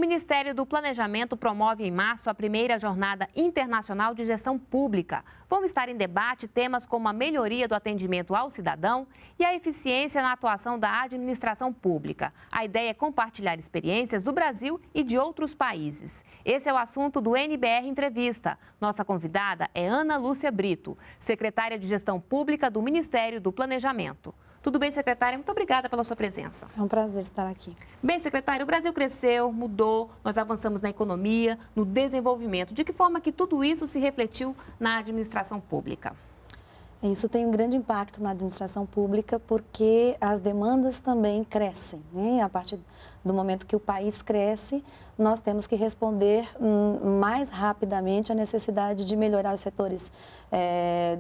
Ministério do Planejamento promove em março a primeira Jornada Internacional de Gestão Pública. Vão estar em debate temas como a melhoria do atendimento ao cidadão e a eficiência na atuação da administração pública. A ideia é compartilhar experiências do Brasil e de outros países. Esse é o assunto do NBR Entrevista. Nossa convidada é Ana Lúcia Brito, secretária de Gestão Pública do Ministério do Planejamento. Tudo bem, secretária? Muito obrigada pela sua presença. É um prazer estar aqui. Bem, secretária, o Brasil cresceu, mudou, nós avançamos na economia, no desenvolvimento. De que forma que tudo isso se refletiu na administração pública? Isso tem um grande impacto na administração pública porque as demandas também crescem, né? A partir do momento que o país cresce, nós temos que responder mais rapidamente à necessidade de melhorar os setores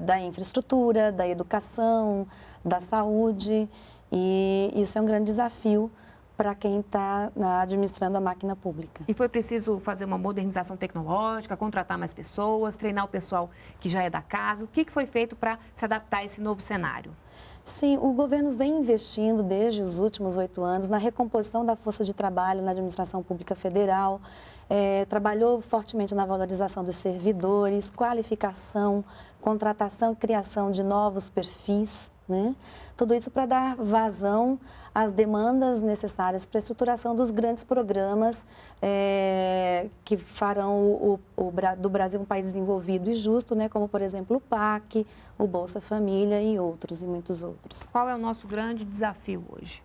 da infraestrutura, da educação, da saúde, e isso é um grande desafio para quem está administrando a máquina pública. E foi preciso fazer uma modernização tecnológica, contratar mais pessoas, treinar o pessoal que já é da casa. O que foi feito para se adaptar a esse novo cenário? Sim, o governo vem investindo desde os últimos 8 anos na recomposição da força de trabalho na administração pública federal, trabalhou fortemente na valorização dos servidores, qualificação, contratação e criação de novos perfis, né? Tudo isso para dar vazão às demandas necessárias para a estruturação dos grandes programas que farão do Brasil um país desenvolvido e justo, né? Como, por exemplo, o PAC, o Bolsa Família e outros, e muitos outros. Qual é o nosso grande desafio hoje?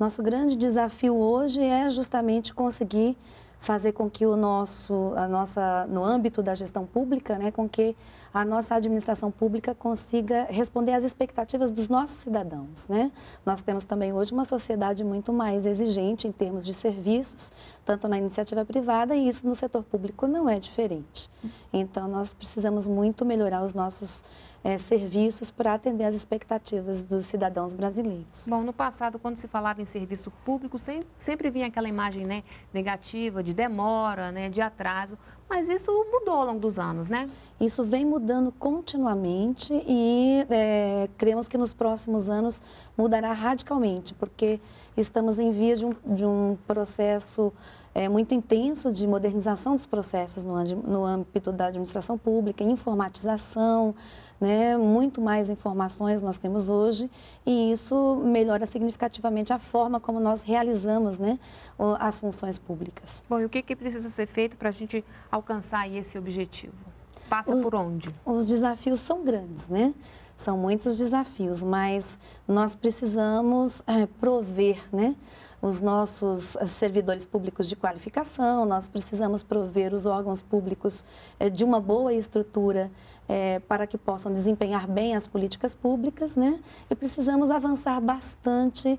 Nosso grande desafio hoje é justamente conseguir fazer com que no âmbito da gestão pública, né, com que a nossa administração pública consiga responder às expectativas dos nossos cidadãos, né? Nós temos também hoje uma sociedade muito mais exigente em termos de serviços, tanto na iniciativa privada, e isso no setor público não é diferente. Então, nós precisamos muito melhorar os nossos serviços para atender às expectativas dos cidadãos brasileiros. Bom, no passado, quando se falava em serviço público, sempre vinha aquela imagem, né, negativa, de demora, né, de atraso, mas isso mudou ao longo dos anos, né? Isso vem mudando continuamente e cremos que nos próximos anos mudará radicalmente, porque estamos em via de um processo muito intenso de modernização dos processos no âmbito da administração pública, informatização, né? Muito mais informações nós temos hoje e isso melhora significativamente a forma como nós realizamos, né, as funções públicas. Bom, e o que precisa ser feito para a gente alcançar esse objetivo? Passa por onde? Os desafios são grandes, né? São muitos desafios, mas nós precisamos prover, né, os nossos servidores públicos de qualificação, nós precisamos prover os órgãos públicos de uma boa estrutura para que possam desempenhar bem as políticas públicas, né? E precisamos avançar bastante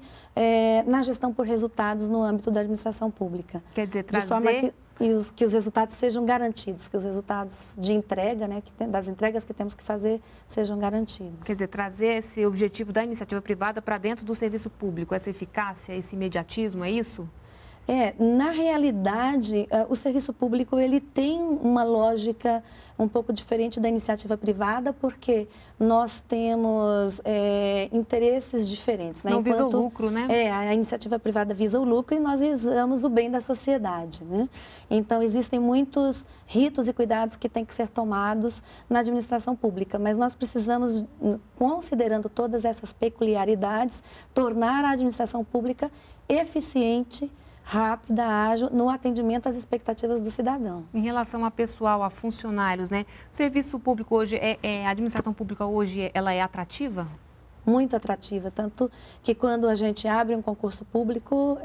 na gestão por resultados no âmbito da administração pública. Quer dizer, trazer... De forma que os resultados sejam garantidos, que os resultados de entrega, né, das entregas que temos que fazer, sejam garantidos. Quer dizer, trazer esse objetivo da iniciativa privada para dentro do serviço público, essa eficácia, esse imediatismo, é isso? Na realidade, o serviço público ele tem uma lógica um pouco diferente da iniciativa privada, porque nós temos interesses diferentes, né? Não visa o lucro, né? A iniciativa privada visa o lucro e nós visamos o bem da sociedade, né? Então, existem muitos ritos e cuidados que têm que ser tomados na administração pública, mas nós precisamos, considerando todas essas peculiaridades, tornar a administração pública eficiente, rápida, ágil, no atendimento às expectativas do cidadão. Em relação a pessoal, a funcionários, né? O serviço público hoje, a administração pública hoje, ela é atrativa? Muito atrativa, tanto que quando a gente abre um concurso público,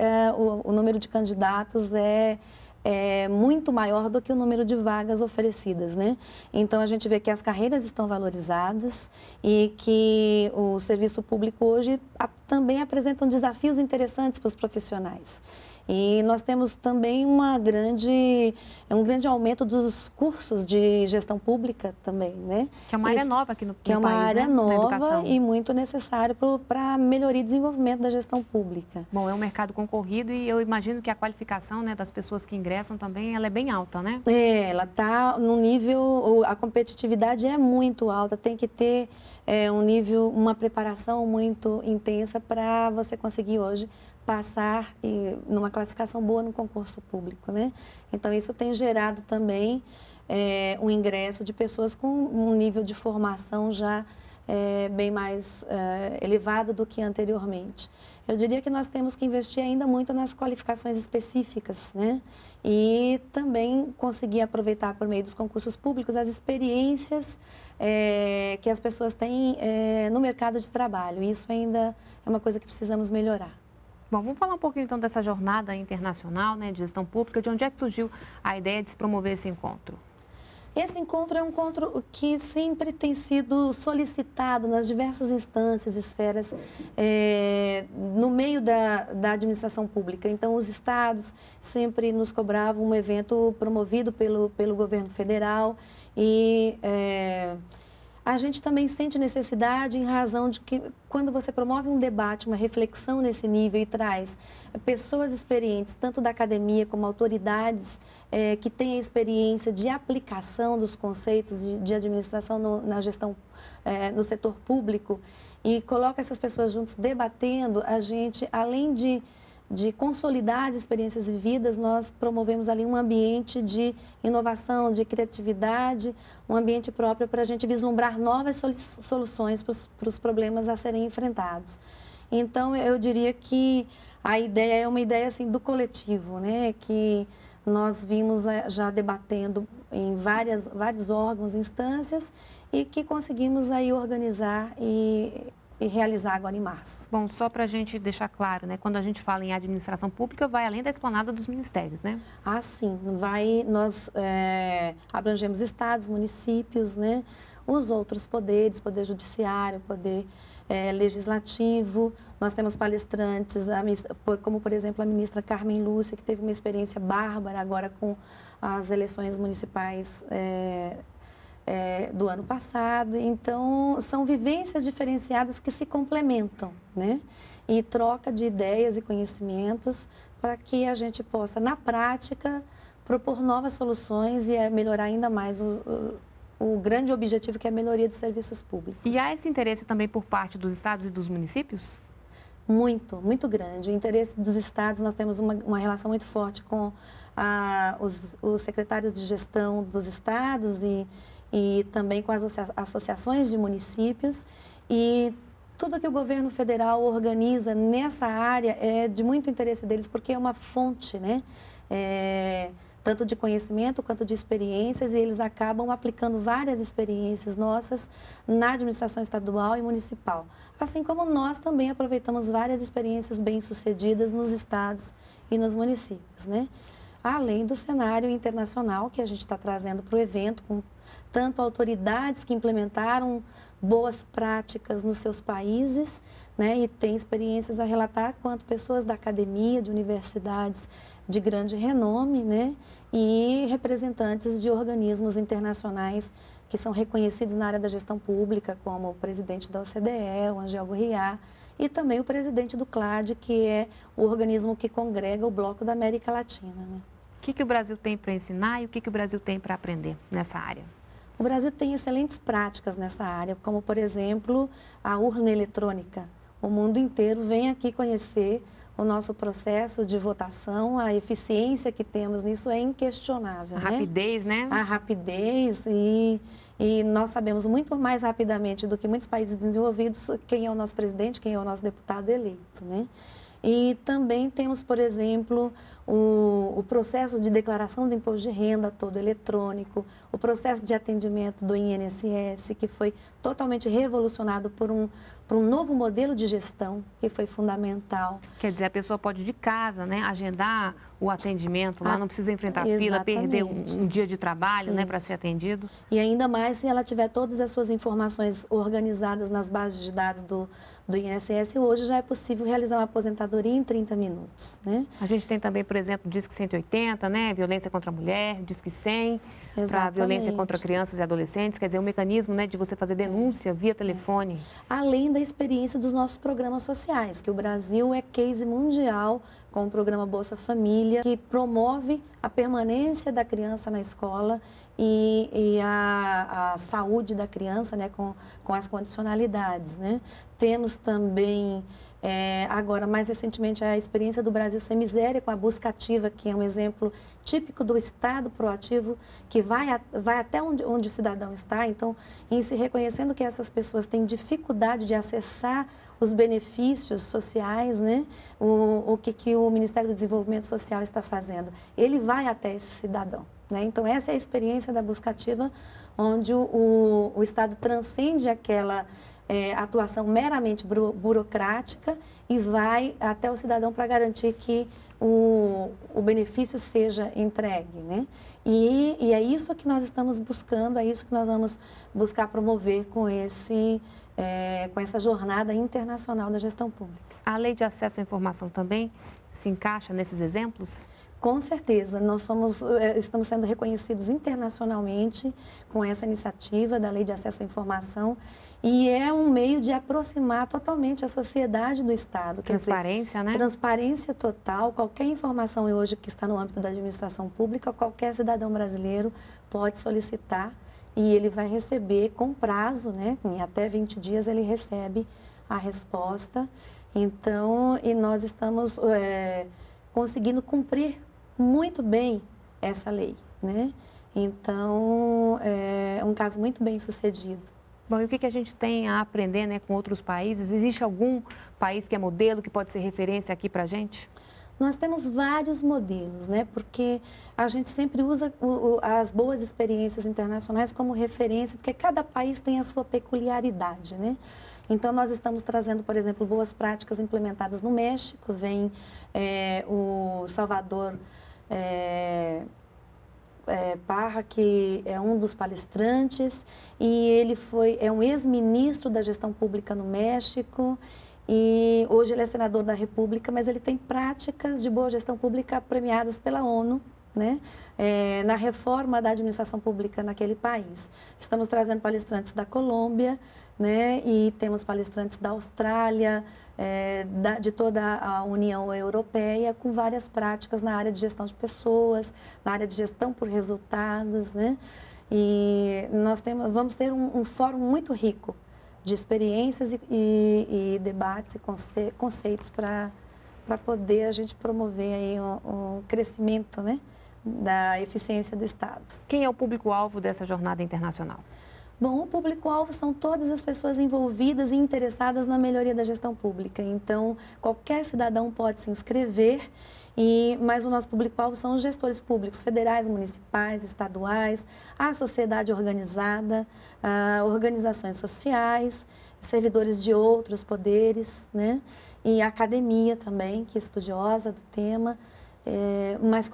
o número de candidatos é muito maior do que o número de vagas oferecidas, né? Então, a gente vê que as carreiras estão valorizadas e que o serviço público hoje também apresenta desafios interessantes para os profissionais. E nós temos também um grande aumento dos cursos de gestão pública também, né? Que é uma área nova aqui no país, que é uma área nova e muito necessária para a melhoria e desenvolvimento da gestão pública. Bom, é um mercado concorrido e eu imagino que a qualificação, né, das pessoas que ingressam também, ela é bem alta, né? Ela está no nível, a competitividade é muito alta, tem que ter uma preparação muito intensa para você conseguir hoje passar numa classificação boa no concurso público, né? Então, isso tem gerado também um ingresso de pessoas com um nível de formação já bem mais elevado do que anteriormente. Eu diria que nós temos que investir ainda muito nas qualificações específicas, né? E também conseguir aproveitar por meio dos concursos públicos as experiências que as pessoas têm no mercado de trabalho. Isso ainda é uma coisa que precisamos melhorar. Bom, vamos falar um pouquinho então dessa jornada internacional, né, de gestão pública. De onde é que surgiu a ideia de se promover esse encontro? Esse encontro é um encontro que sempre tem sido solicitado nas diversas instâncias, esferas, no meio da administração pública. Então, os estados sempre nos cobravam um evento promovido pelo governo federal e a gente também sente necessidade em razão de que quando você promove um debate, uma reflexão nesse nível e traz pessoas experientes, tanto da academia como autoridades que têm a experiência de aplicação dos conceitos de administração na gestão, no setor público, e coloca essas pessoas juntos debatendo, a gente, além de consolidar as experiências vividas, nós promovemos ali um ambiente de inovação, de criatividade, um ambiente próprio para a gente vislumbrar novas soluções para os problemas a serem enfrentados. Então, eu diria que a ideia é uma ideia assim, do coletivo, né? Que nós vimos já debatendo em vários órgãos, instâncias, e que conseguimos aí organizar e realizar agora em março. Bom, só para a gente deixar claro, né? Quando a gente fala em administração pública, vai além da esplanada dos ministérios, né? Ah, sim. Nós abrangemos estados, municípios, né? Os outros poderes, poder judiciário, poder legislativo. Nós temos palestrantes, como, por exemplo, a ministra Carmen Lúcia, que teve uma experiência bárbara agora com as eleições municipais do ano passado. Então, são vivências diferenciadas que se complementam, né? E troca de ideias e conhecimentos para que a gente possa, na prática, propor novas soluções e melhorar ainda mais o grande objetivo, que é a melhoria dos serviços públicos. E há esse interesse também por parte dos estados e dos municípios? Muito, muito grande. O interesse dos estados, nós temos uma relação muito forte com os secretários de gestão dos estados e também com as associações de municípios, e tudo que o governo federal organiza nessa área é de muito interesse deles, porque é uma fonte, né? Tanto de conhecimento quanto de experiências, e eles acabam aplicando várias experiências nossas na administração estadual e municipal. Assim como nós também aproveitamos várias experiências bem-sucedidas nos estados e nos municípios, né? Além do cenário internacional que a gente está trazendo para o evento, com tanto autoridades que implementaram boas práticas nos seus países, né, e têm experiências a relatar, quanto pessoas da academia, de universidades de grande renome, né, e representantes de organismos internacionais que são reconhecidos na área da gestão pública, como o presidente da OCDE, o Angel Gurriá, e também o presidente do CLAD, que é o organismo que congrega o Bloco da América Latina, né? O que o Brasil tem para ensinar e o que o Brasil tem para aprender nessa área? O Brasil tem excelentes práticas nessa área, como, por exemplo, a urna eletrônica. O mundo inteiro vem aqui conhecer o nosso processo de votação, a eficiência que temos nisso é inquestionável. A rapidez, né? A rapidez e nós sabemos muito mais rapidamente do que muitos países desenvolvidos quem é o nosso presidente, quem é o nosso deputado eleito, né? E também temos, por exemplo, o processo de declaração do imposto de renda todo eletrônico, o processo de atendimento do INSS, que foi totalmente revolucionado por um novo modelo de gestão, que foi fundamental. Quer dizer, a pessoa pode de casa, né, agendar o atendimento lá, não precisa enfrentar fila, perder um dia de trabalho, né, para ser atendido. E ainda mais se ela tiver todas as suas informações organizadas nas bases de dados do INSS, hoje já é possível realizar uma aposentadoria em 30 minutos, né? A gente tem também, por exemplo, o Disque 180, né, violência contra a mulher, Disque 100, para violência contra crianças e adolescentes, quer dizer, um mecanismo, né, de você fazer denúncia via telefone. Além da experiência dos nossos programas sociais, que o Brasil é case mundial com o programa Bolsa Família, que promove a permanência da criança na escola e a saúde da criança, né, com as condicionalidades, né? Temos também, agora, mais recentemente, a experiência do Brasil Sem Miséria, com a busca ativa, que é um exemplo típico do Estado proativo, que vai até onde o cidadão está. Então, em se reconhecendo que essas pessoas têm dificuldade de acessar os benefícios sociais, né? O que o Ministério do Desenvolvimento Social está fazendo? Ele vai até esse cidadão, né? Então, essa é a experiência da busca ativa, onde o Estado transcende aquela atuação meramente burocrática e vai até o cidadão para garantir que o benefício seja entregue, né? E é isso que nós estamos buscando, é isso que nós vamos buscar promover com essa jornada internacional da gestão pública. A lei de acesso à informação também se encaixa nesses exemplos? Com certeza, nós estamos sendo reconhecidos internacionalmente com essa iniciativa da Lei de Acesso à Informação e é um meio de aproximar totalmente a sociedade do Estado. Transparência, né? Transparência total. Qualquer informação hoje que está no âmbito da administração pública, qualquer cidadão brasileiro pode solicitar e ele vai receber com prazo, né? Em até 20 dias ele recebe a resposta. Então, e nós estamos conseguindo cumprir muito bem essa lei, né? Então, é um caso muito bem sucedido. Bom, e o que a gente tem a aprender, né, com outros países? Existe algum país que é modelo, que pode ser referência aqui para a gente? Nós temos vários modelos, né? Porque a gente sempre usa as boas experiências internacionais como referência, porque cada país tem a sua peculiaridade, né? Então, nós estamos trazendo, por exemplo, boas práticas implementadas no México. Vem o Salvador Parra, que é um dos palestrantes, e ele é um ex-ministro da gestão pública no México, e hoje ele é senador da República, mas ele tem práticas de boa gestão pública premiadas pela ONU, né? Na reforma da administração pública naquele país. Estamos trazendo palestrantes da Colômbia, né? E temos palestrantes da Austrália, de toda a União Europeia, com várias práticas na área de gestão de pessoas, na área de gestão por resultados, né? E nós vamos ter um fórum muito rico de experiências e debates e conceitos para poder a gente promover aí o crescimento, né, da eficiência do Estado. Quem é o público-alvo dessa jornada internacional? Bom, o público-alvo são todas as pessoas envolvidas e interessadas na melhoria da gestão pública. Então, qualquer cidadão pode se inscrever, mas o nosso público-alvo são os gestores públicos federais, municipais, estaduais, a sociedade organizada, organizações sociais, servidores de outros poderes, né? E a academia também, que é estudiosa do tema. Mas,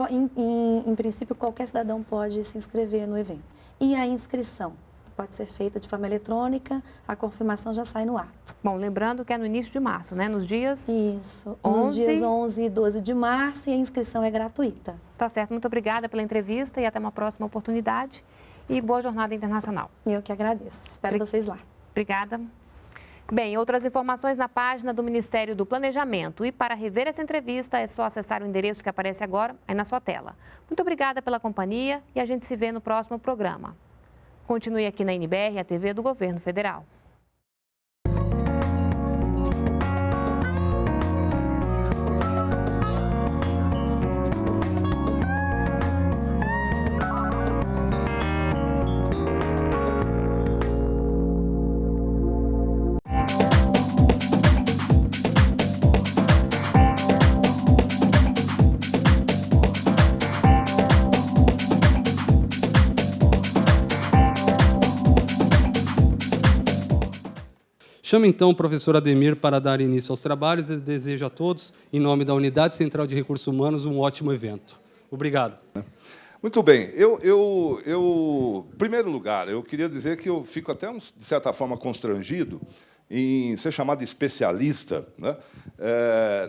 em princípio, qualquer cidadão pode se inscrever no evento. E a inscrição pode ser feita de forma eletrônica, a confirmação já sai no ato. Bom, lembrando que é no início de março, né? Nos dias... Isso, nos dias 11 e 12 de março, e a inscrição é gratuita. Tá certo, muito obrigada pela entrevista e até uma próxima oportunidade. E boa jornada internacional. Eu que agradeço. Espero vocês lá. Obrigada. Bem, outras informações na página do Ministério do Planejamento. E para rever essa entrevista é só acessar o endereço que aparece agora aí na sua tela. Muito obrigada pela companhia e a gente se vê no próximo programa. Continue aqui na NBR, a TV do Governo Federal. Chamo então o professor Ademir para dar início aos trabalhos e desejo a todos, em nome da Unidade Central de Recursos Humanos, um ótimo evento. Obrigado. Muito bem. Em primeiro lugar, eu queria dizer que eu fico até, de certa forma, constrangido em ser chamado de especialista, né,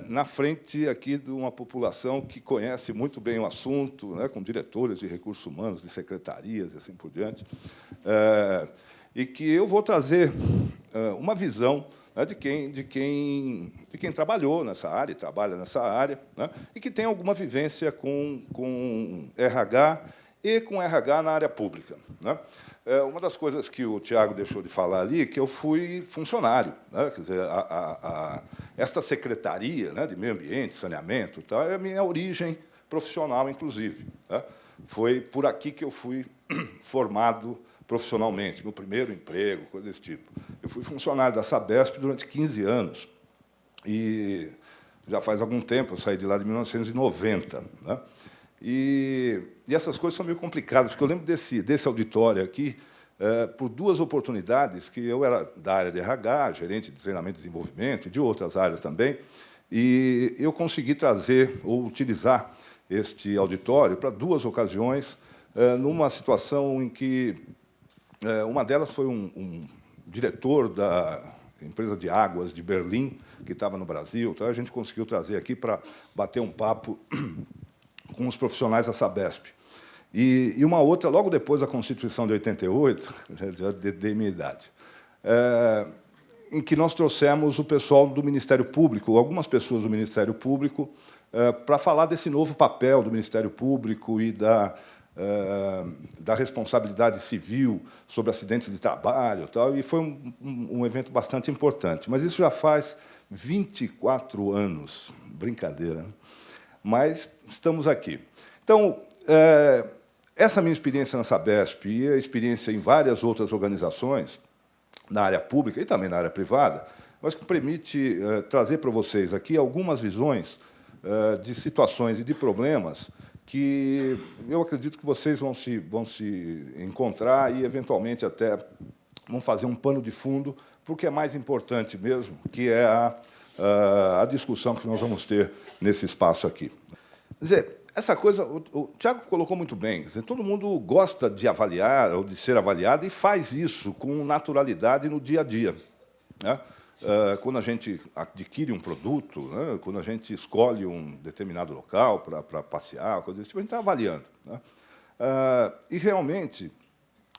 na frente aqui de uma população que conhece muito bem o assunto, né, com diretores de recursos humanos, de secretarias e assim por diante, e que eu vou trazer uma visão, né, de quem trabalhou nessa área e trabalha nessa área, né, e que tem alguma vivência com RH e com RH na área pública, né. Uma das coisas que o Tiago deixou de falar ali é que eu fui funcionário, né, quer dizer, esta secretaria, né, de meio ambiente, saneamento, tal, é a minha origem profissional, inclusive, né. Foi por aqui que eu fui formado profissionalmente, meu primeiro emprego, coisa desse tipo. Eu fui funcionário da Sabesp durante 15 anos, e já faz algum tempo, eu saí de lá de 1990. Né? E essas coisas são meio complicadas, porque eu lembro desse auditório aqui, por duas oportunidades, que eu era da área de RH, gerente de treinamento e desenvolvimento, e de outras áreas também, e eu consegui trazer ou utilizar este auditório para duas ocasiões, numa situação em que uma delas foi um diretor da empresa de águas de Berlim, que estava no Brasil, então a gente conseguiu trazer aqui para bater um papo com os profissionais da Sabesp. E uma outra, logo depois da Constituição de 88, já dei minha idade, em que nós trouxemos o pessoal do Ministério Público, algumas pessoas do Ministério Público, para falar desse novo papel do Ministério Público e da responsabilidade civil sobre acidentes de trabalho, tal, e foi um evento bastante importante. Mas isso já faz 24 anos, brincadeira, né? Mas estamos aqui. Então, essa minha experiência na Sabesp e a experiência em várias outras organizações, na área pública e também na área privada, mas que permite trazer para vocês aqui algumas visões de situações e de problemas que eu acredito que vocês vão se encontrar e, eventualmente, até vão fazer um pano de fundo para o que é mais importante mesmo, que é a discussão que nós vamos ter nesse espaço aqui. Quer dizer, essa coisa, o Tiago colocou muito bem, quer dizer, todo mundo gosta de avaliar ou de ser avaliado e faz isso com naturalidade no dia a dia, né? Quando a gente adquire um produto, né, quando a gente escolhe um determinado local para passear, coisa desse tipo, a gente está avaliando, né? E, realmente,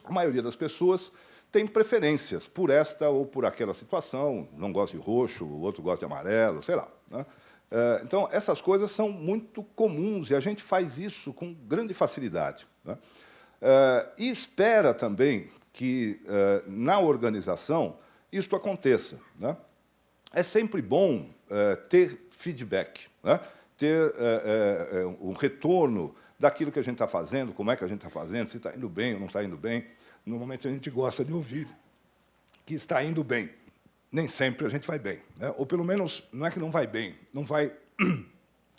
a maioria das pessoas tem preferências por esta ou por aquela situação, não gosta de roxo, o outro gosta de amarelo, sei lá, né? Então, essas coisas são muito comuns, e a gente faz isso com grande facilidade, né? E espera também que, na organização, isto aconteça, né? É sempre bom ter feedback, né? Ter um retorno daquilo que a gente está fazendo, como é que a gente está fazendo, se está indo bem ou não está indo bem. Normalmente, a gente gosta de ouvir que está indo bem. Nem sempre a gente vai bem, né? Ou, pelo menos, não é que não vai bem,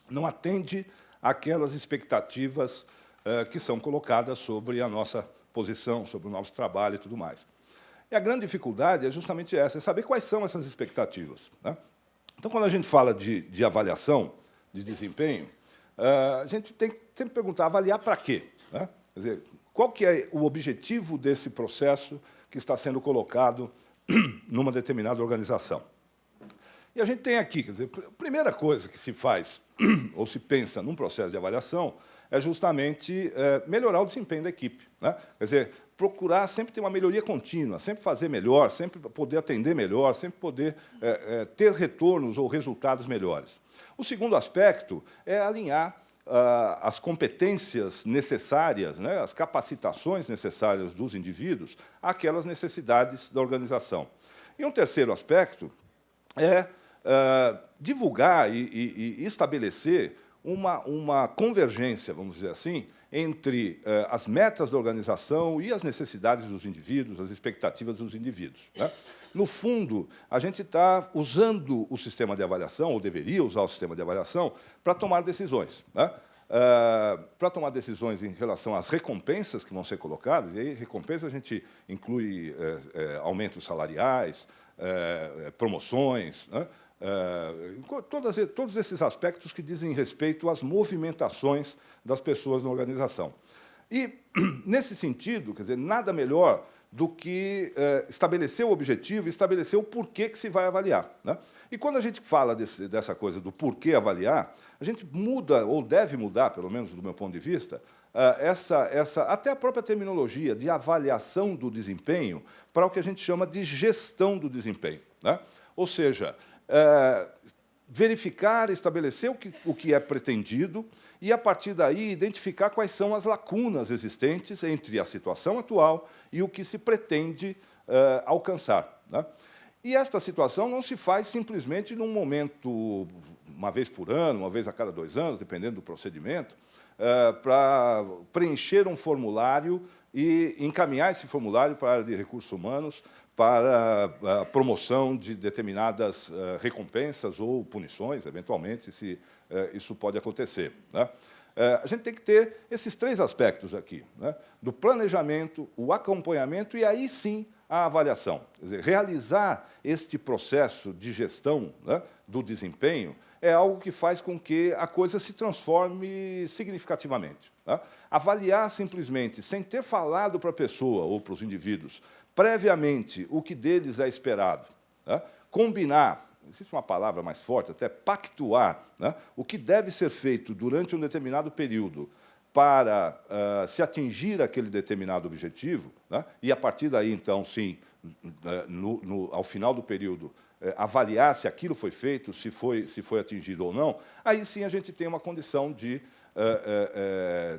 não atende àquelas expectativas que são colocadas sobre a nossa posição, sobre o nosso trabalho e tudo mais. E a grande dificuldade é justamente essa, é saber quais são essas expectativas, né? Então, quando a gente fala de avaliação, de desempenho, a gente tem que sempre perguntar, avaliar para quê, né? Quer dizer, qual que é o objetivo desse processo que está sendo colocado numa determinada organização? E a gente tem aqui, quer dizer, a primeira coisa que se faz ou se pensa num processo de avaliação é justamente melhorar o desempenho da equipe, né? Quer dizer, procurar sempre ter uma melhoria contínua, sempre fazer melhor, sempre poder atender melhor, sempre poder ter retornos ou resultados melhores. O segundo aspecto é alinhar as competências necessárias, né, as capacitações necessárias dos indivíduos àquelas necessidades da organização. E um terceiro aspecto é divulgar e estabelecer uma convergência, vamos dizer assim, entre as metas da organização e as necessidades dos indivíduos, as expectativas dos indivíduos, né? No fundo, a gente está usando o sistema de avaliação, ou deveria usar o sistema de avaliação, para tomar decisões, né? Para tomar decisões em relação às recompensas que vão ser colocadas, e aí recompensa a gente inclui aumentos salariais, promoções, né? Todos esses aspectos que dizem respeito às movimentações das pessoas na organização. E, nesse sentido, quer dizer, nada melhor do que estabelecer o objetivo e estabelecer o porquê que se vai avaliar, né? E quando a gente fala dessa coisa do porquê avaliar, a gente muda, ou deve mudar, pelo menos do meu ponto de vista, até a própria terminologia de avaliação do desempenho para o que a gente chama de gestão do desempenho, né? Ou seja, verificar, estabelecer o que é pretendido e, a partir daí, identificar quais são as lacunas existentes entre a situação atual e o que se pretende alcançar, né? E esta situação não se faz simplesmente num momento, uma vez por ano, uma vez a cada 2 anos, dependendo do procedimento, para preencher um formulário e encaminhar esse formulário para a área de recursos humanos para a promoção de determinadas recompensas ou punições, eventualmente, se isso pode acontecer, né? A gente tem que ter esses 3 aspectos aqui, né? Do planejamento, o acompanhamento e, aí sim, a avaliação. Quer dizer, realizar este processo de gestão, né, do desempenho é algo que faz com que a coisa se transforme significativamente, né? Avaliar simplesmente, sem ter falado para a pessoa ou para os indivíduos previamente o que deles é esperado, né? Combinar, existe uma palavra mais forte, até pactuar, né, o que deve ser feito durante um determinado período para se atingir aquele determinado objetivo, né, e, a partir daí, então, sim, ao final do período, avaliar se aquilo foi feito, se foi atingido ou não, aí sim a gente tem uma condição de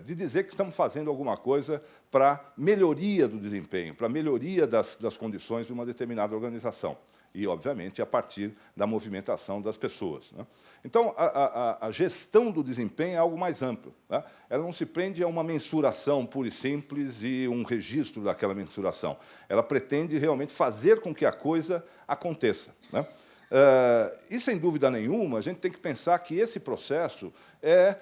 dizer que estamos fazendo alguma coisa para melhoria do desempenho, para melhoria das condições de uma determinada organização. E, obviamente, a partir da movimentação das pessoas, né? Então, a gestão do desempenho é algo mais amplo, né? Ela não se prende a uma mensuração pura e simples e um registro daquela mensuração. Ela pretende realmente fazer com que a coisa aconteça, né? E, sem dúvida nenhuma, a gente tem que pensar que esse processo é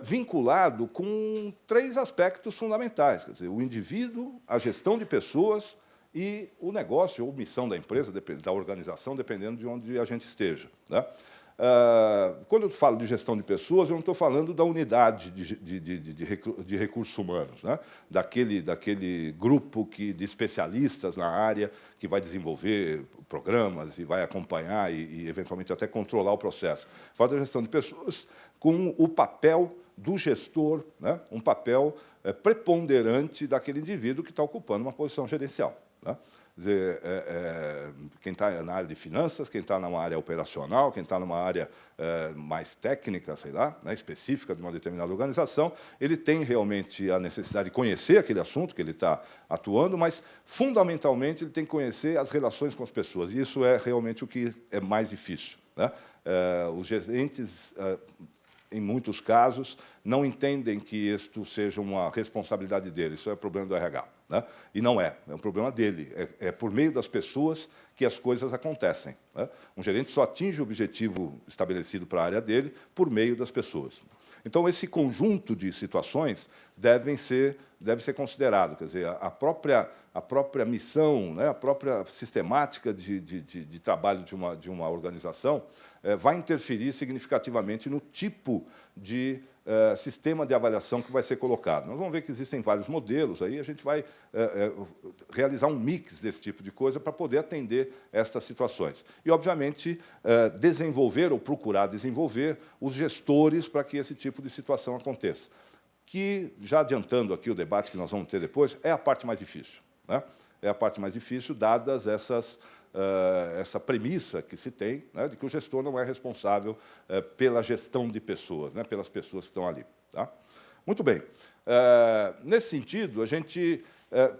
vinculado com 3 aspectos fundamentais, quer dizer, o indivíduo, a gestão de pessoas e o negócio ou missão da empresa, da organização, dependendo de onde a gente esteja, né? Quando eu falo de gestão de pessoas, eu não estou falando da unidade de recursos humanos, né? Daquele grupo de especialistas na área que vai desenvolver programas e vai acompanhar e eventualmente, até controlar o processo. Falo da gestão de pessoas com o papel do gestor, né? Um papel preponderante daquele indivíduo que está ocupando uma posição gerencial, né? Quer dizer, quem está na área de finanças, quem está numa área operacional, quem está numa área mais técnica, sei lá, né, específica de uma determinada organização, ele tem realmente a necessidade de conhecer aquele assunto que ele está atuando, mas, fundamentalmente, ele tem que conhecer as relações com as pessoas, e isso é realmente o que é mais difícil, né? Os gerentes, em muitos casos, não entendem que isto seja uma responsabilidade dele, isso é problema do RH, né? E não é um problema dele, é por meio das pessoas que as coisas acontecem, né? Um gerente só atinge o objetivo estabelecido para a área dele por meio das pessoas. Então, esse conjunto de situações deve ser considerado, quer dizer, a própria missão, né, a própria sistemática de trabalho de uma organização vai interferir significativamente no tipo de sistema de avaliação que vai ser colocado. Nós vamos ver que existem vários modelos, aí a gente vai realizar um mix desse tipo de coisa para poder atender estas situações. E, obviamente, desenvolver ou procurar desenvolver os gestores para que esse tipo de situação aconteça. Que, já adiantando aqui o debate que nós vamos ter depois, é a parte mais difícil, né? É a parte mais difícil, dadas essa premissa que se tem, né, de que o gestor não é responsável pela gestão de pessoas, né, pelas pessoas que estão ali, tá? Muito bem. Nesse sentido, a gente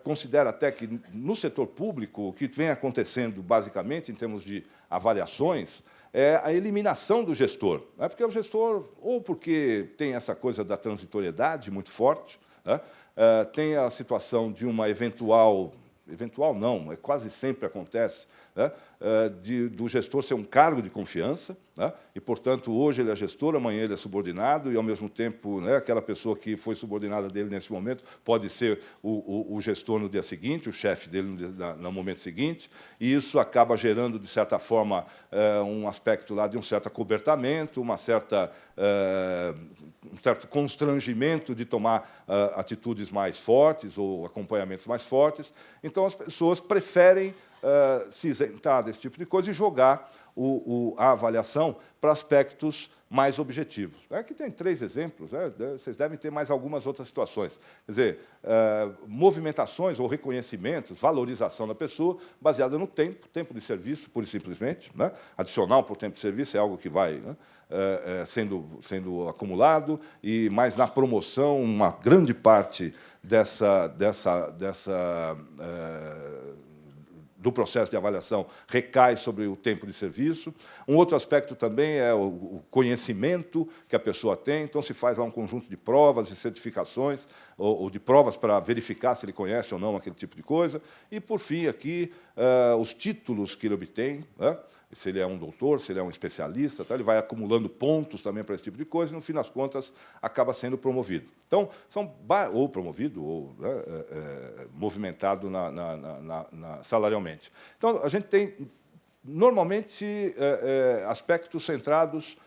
considera até que, no setor público, o que vem acontecendo, basicamente, em termos de avaliações, é a eliminação do gestor, né? Porque o gestor, ou porque tem essa coisa da transitoriedade muito forte, né? Tem a situação de uma eventual não, quase sempre acontece, né, do gestor ser um cargo de confiança, né, e, portanto, hoje ele é gestor, amanhã ele é subordinado, e, ao mesmo tempo, né, aquela pessoa que foi subordinada dele nesse momento pode ser o gestor no dia seguinte, o chefe dele no momento seguinte, e isso acaba gerando, de certa forma, um aspecto lá de um certo acobertamento, um certo constrangimento de tomar atitudes mais fortes ou acompanhamentos mais fortes. Então, as pessoas preferem se isentar desse tipo de coisa e jogar a avaliação para aspectos mais objetivos. Aqui tem 3 exemplos, né? Vocês devem ter mais algumas outras situações. Quer dizer, movimentações ou reconhecimentos, valorização da pessoa, baseada no tempo de serviço, pura e simplesmente, né? Adicional por tempo de serviço é algo que vai, né, sendo acumulado, e mais na promoção, uma grande parte do processo de avaliação recai sobre o tempo de serviço. Um outro aspecto também é o conhecimento que a pessoa tem. Então, se faz lá um conjunto de provas e certificações, ou de provas para verificar se ele conhece ou não aquele tipo de coisa. E, por fim, aqui, os títulos que ele obtém, né? Se ele é um doutor, se ele é um especialista, tá? Ele vai acumulando pontos também para esse tipo de coisa e, no fim das contas, acaba sendo promovido. Então, ou promovido, ou movimentado salarialmente. Então, a gente tem, normalmente, aspectos centrados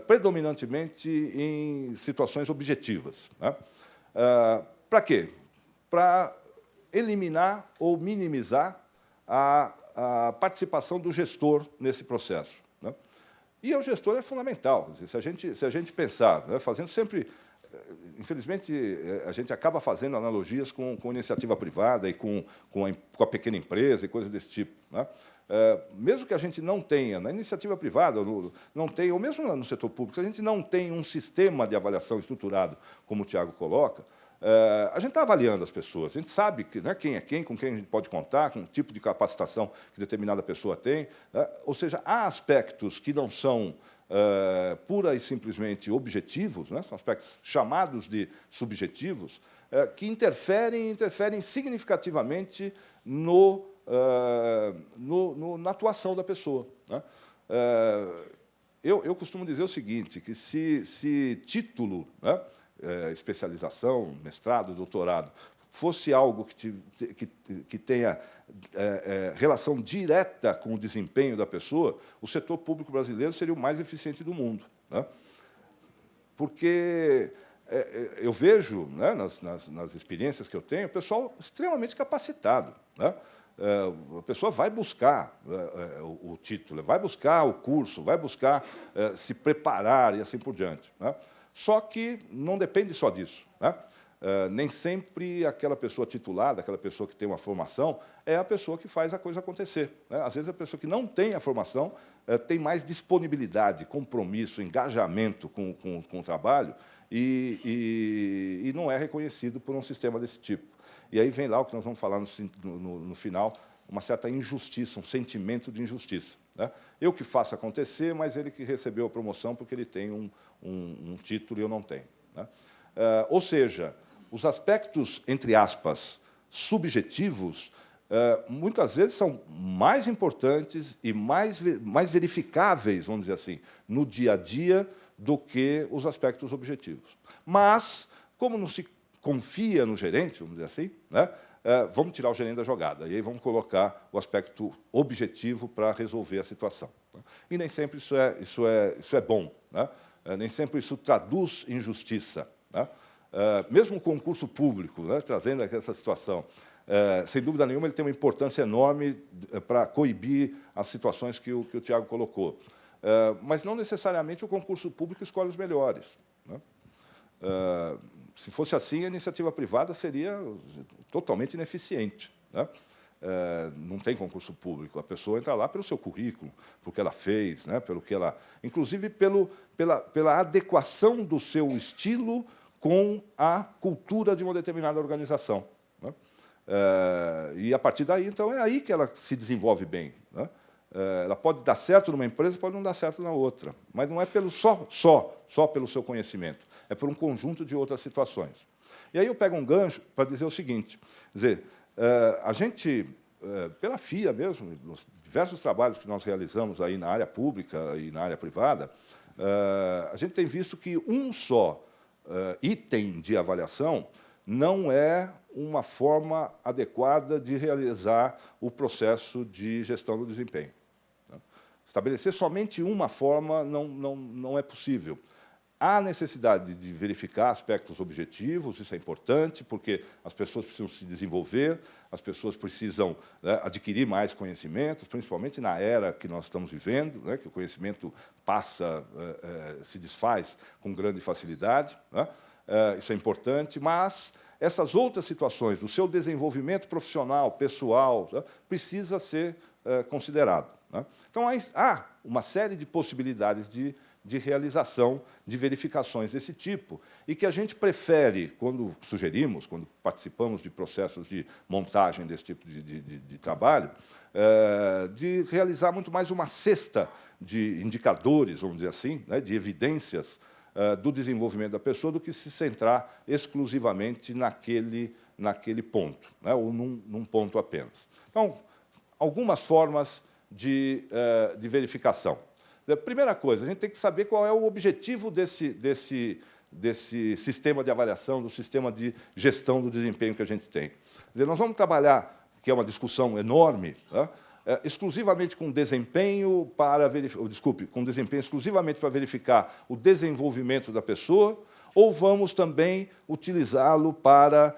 predominantemente em situações objetivas, né? Para quê? Para eliminar ou minimizar a participação do gestor nesse processo, né? E o gestor é fundamental. Se a gente pensar, né, fazendo sempre... Infelizmente, a gente acaba fazendo analogias com iniciativa privada e com a pequena empresa e coisas desse tipo, né? Mesmo que a gente não tenha, na iniciativa privada, não tenha, ou mesmo no setor público, se a gente não tem um sistema de avaliação estruturado, como o Tiago coloca, a gente está avaliando as pessoas, a gente sabe né, quem é quem, com quem a gente pode contar, com o tipo de capacitação que determinada pessoa tem, né? Ou seja, há aspectos que não são pura e simplesmente objetivos, né? São aspectos chamados de subjetivos, que interferem significativamente na atuação da pessoa, né? Eu costumo dizer o seguinte, que se título, né, especialização, mestrado, doutorado, fosse algo que tenha relação direta com o desempenho da pessoa, o setor público brasileiro seria o mais eficiente do mundo, né? Porque eu vejo, né, nas experiências que eu tenho, o pessoal extremamente capacitado, né? A pessoa vai buscar o título, vai buscar o curso, vai buscar se preparar e assim por diante, né? Só que não depende só disso, né? Nem sempre aquela pessoa titulada, aquela pessoa que tem uma formação, é a pessoa que faz a coisa acontecer, né? Às vezes, a pessoa que não tem a formação tem mais disponibilidade, compromisso, engajamento com o trabalho e não é reconhecido por um sistema desse tipo. E aí vem lá o que nós vamos falar no final, uma certa injustiça, um sentimento de injustiça, né? Eu que faço acontecer, mas ele que recebeu a promoção porque ele tem um título e eu não tenho, né? Ou seja, os aspectos, entre aspas, subjetivos, muitas vezes são mais importantes e mais verificáveis, vamos dizer assim, no dia a dia, do que os aspectos objetivos. Mas, como não se confia no gerente, vamos dizer assim, né, vamos tirar o gerente da jogada, e aí vamos colocar o aspecto objetivo para resolver a situação. E nem sempre isso é bom, né? Nem sempre isso traduz injustiça, né? Mesmo o concurso público, né, trazendo essa situação, sem dúvida nenhuma, ele tem uma importância enorme para coibir as situações que o Tiago colocou. Mas não necessariamente o concurso público escolhe os melhores, né? Se fosse assim, a iniciativa privada seria totalmente ineficiente, né? Não tem concurso público, a pessoa entra lá pelo seu currículo, pelo que ela fez, né, pelo que ela, inclusive pela adequação do seu estilo com a cultura de uma determinada organização, né? E, a partir daí, então, é aí que ela se desenvolve bem, né? Ela pode dar certo numa empresa, pode não dar certo na outra, mas não é só pelo seu conhecimento, é por um conjunto de outras situações. E aí eu pego um gancho para dizer o seguinte, quer dizer, a gente pela FIA mesmo, nos diversos trabalhos que nós realizamos aí na área pública e na área privada, a gente tem visto que um só item de avaliação não é uma forma adequada de realizar o processo de gestão do desempenho. Estabelecer somente uma forma não é possível. Há necessidade de verificar aspectos objetivos, isso é importante, porque as pessoas precisam se desenvolver, as pessoas precisam, né, adquirir mais conhecimentos, principalmente na era que nós estamos vivendo, né, que o conhecimento passa, se desfaz com grande facilidade, né, isso é importante, mas essas outras situações, do seu desenvolvimento profissional, pessoal, né, precisa ser considerado. Né. Então, há uma série de possibilidades de realização de verificações desse tipo, e que a gente prefere, quando sugerimos, quando participamos de processos de montagem desse tipo de trabalho, de realizar muito mais uma cesta de indicadores, vamos dizer assim, né, de evidências do desenvolvimento da pessoa, do que se centrar exclusivamente naquele ponto, né, ou num ponto apenas. Então, algumas formas de verificação. A primeira coisa, a gente tem que saber qual é o objetivo desse sistema de avaliação, do sistema de gestão do desempenho que a gente tem. Quer dizer, nós vamos trabalhar, que é uma discussão enorme, né, exclusivamente com desempenho com desempenho exclusivamente para verificar o desenvolvimento da pessoa, ou vamos também utilizá-lo para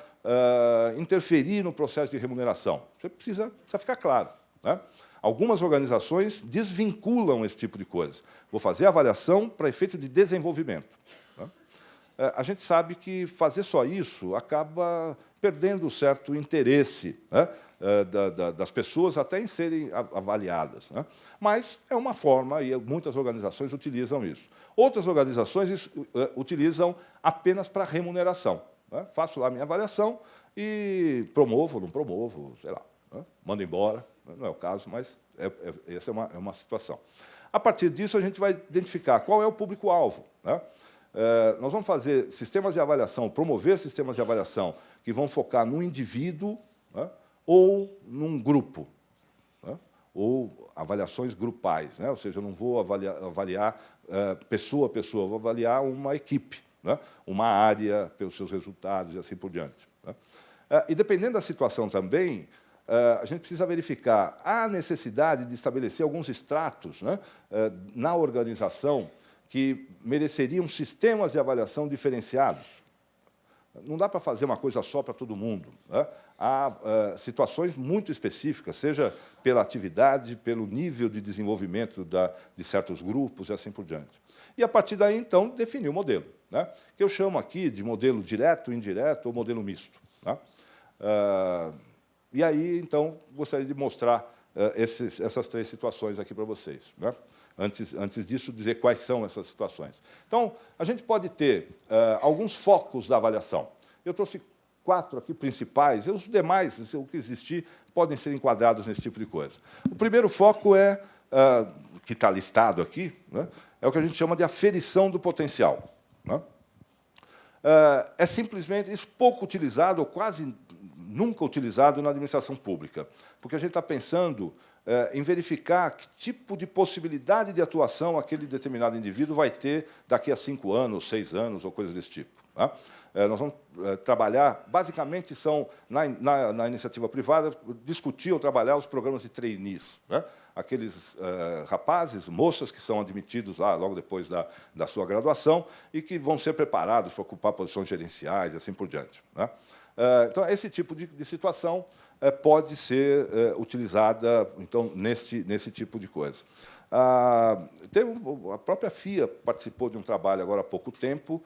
interferir no processo de remuneração? Isso precisa ficar claro, né? Algumas organizações desvinculam esse tipo de coisa. Vou fazer a avaliação para efeito de desenvolvimento. A gente sabe que fazer só isso acaba perdendo certo interesse, né, das pessoas até em serem avaliadas. Né? Mas é uma forma, e muitas organizações utilizam isso. Outras organizações utilizam apenas para remuneração. Né? Faço lá a minha avaliação e promovo, não promovo, sei lá, né? Mando embora. Não é o caso, mas essa é uma situação. A partir disso, a gente vai identificar qual é o público-alvo. Né? Nós vamos fazer sistemas de avaliação, promover sistemas de avaliação que vão focar no indivíduo, né, ou num grupo, né, ou avaliações grupais. Né? Ou seja, eu não vou avaliar pessoa a pessoa, vou avaliar uma equipe, né, uma área pelos seus resultados e assim por diante. Né? E, dependendo da situação também, a gente precisa verificar a necessidade de estabelecer alguns estratos, né, na organização que mereceriam sistemas de avaliação diferenciados. Não dá para fazer uma coisa só para todo mundo. Né? Há situações muito específicas, seja pela atividade, pelo nível de desenvolvimento de certos grupos e assim por diante. E, a partir daí, então, definir o modelo, né, que eu chamo aqui de modelo direto, indireto ou modelo misto. Né? E aí, então, gostaria de mostrar essas três situações aqui para vocês. Né? Antes disso, dizer quais são essas situações. Então, a gente pode ter alguns focos da avaliação. Eu trouxe 4 aqui principais, e os demais, o que existir, podem ser enquadrados nesse tipo de coisa. O primeiro foco que está listado aqui, né, é o que a gente chama de aferição do potencial. Né? É simplesmente isso, pouco utilizado, ou quase nunca utilizado na administração pública, porque a gente está pensando em verificar que tipo de possibilidade de atuação aquele determinado indivíduo vai ter daqui a 5 anos, 6 anos, ou coisas desse tipo. Tá? Nós vamos trabalhar, basicamente, na iniciativa privada, discutir ou trabalhar os programas de trainees, né? Aqueles rapazes, moças que são admitidos lá logo depois da sua graduação e que vão ser preparados para ocupar posições gerenciais e assim por diante. Né? Então, esse tipo de situação pode ser utilizada então, nesse tipo de coisa. A própria FIA participou de um trabalho agora há pouco tempo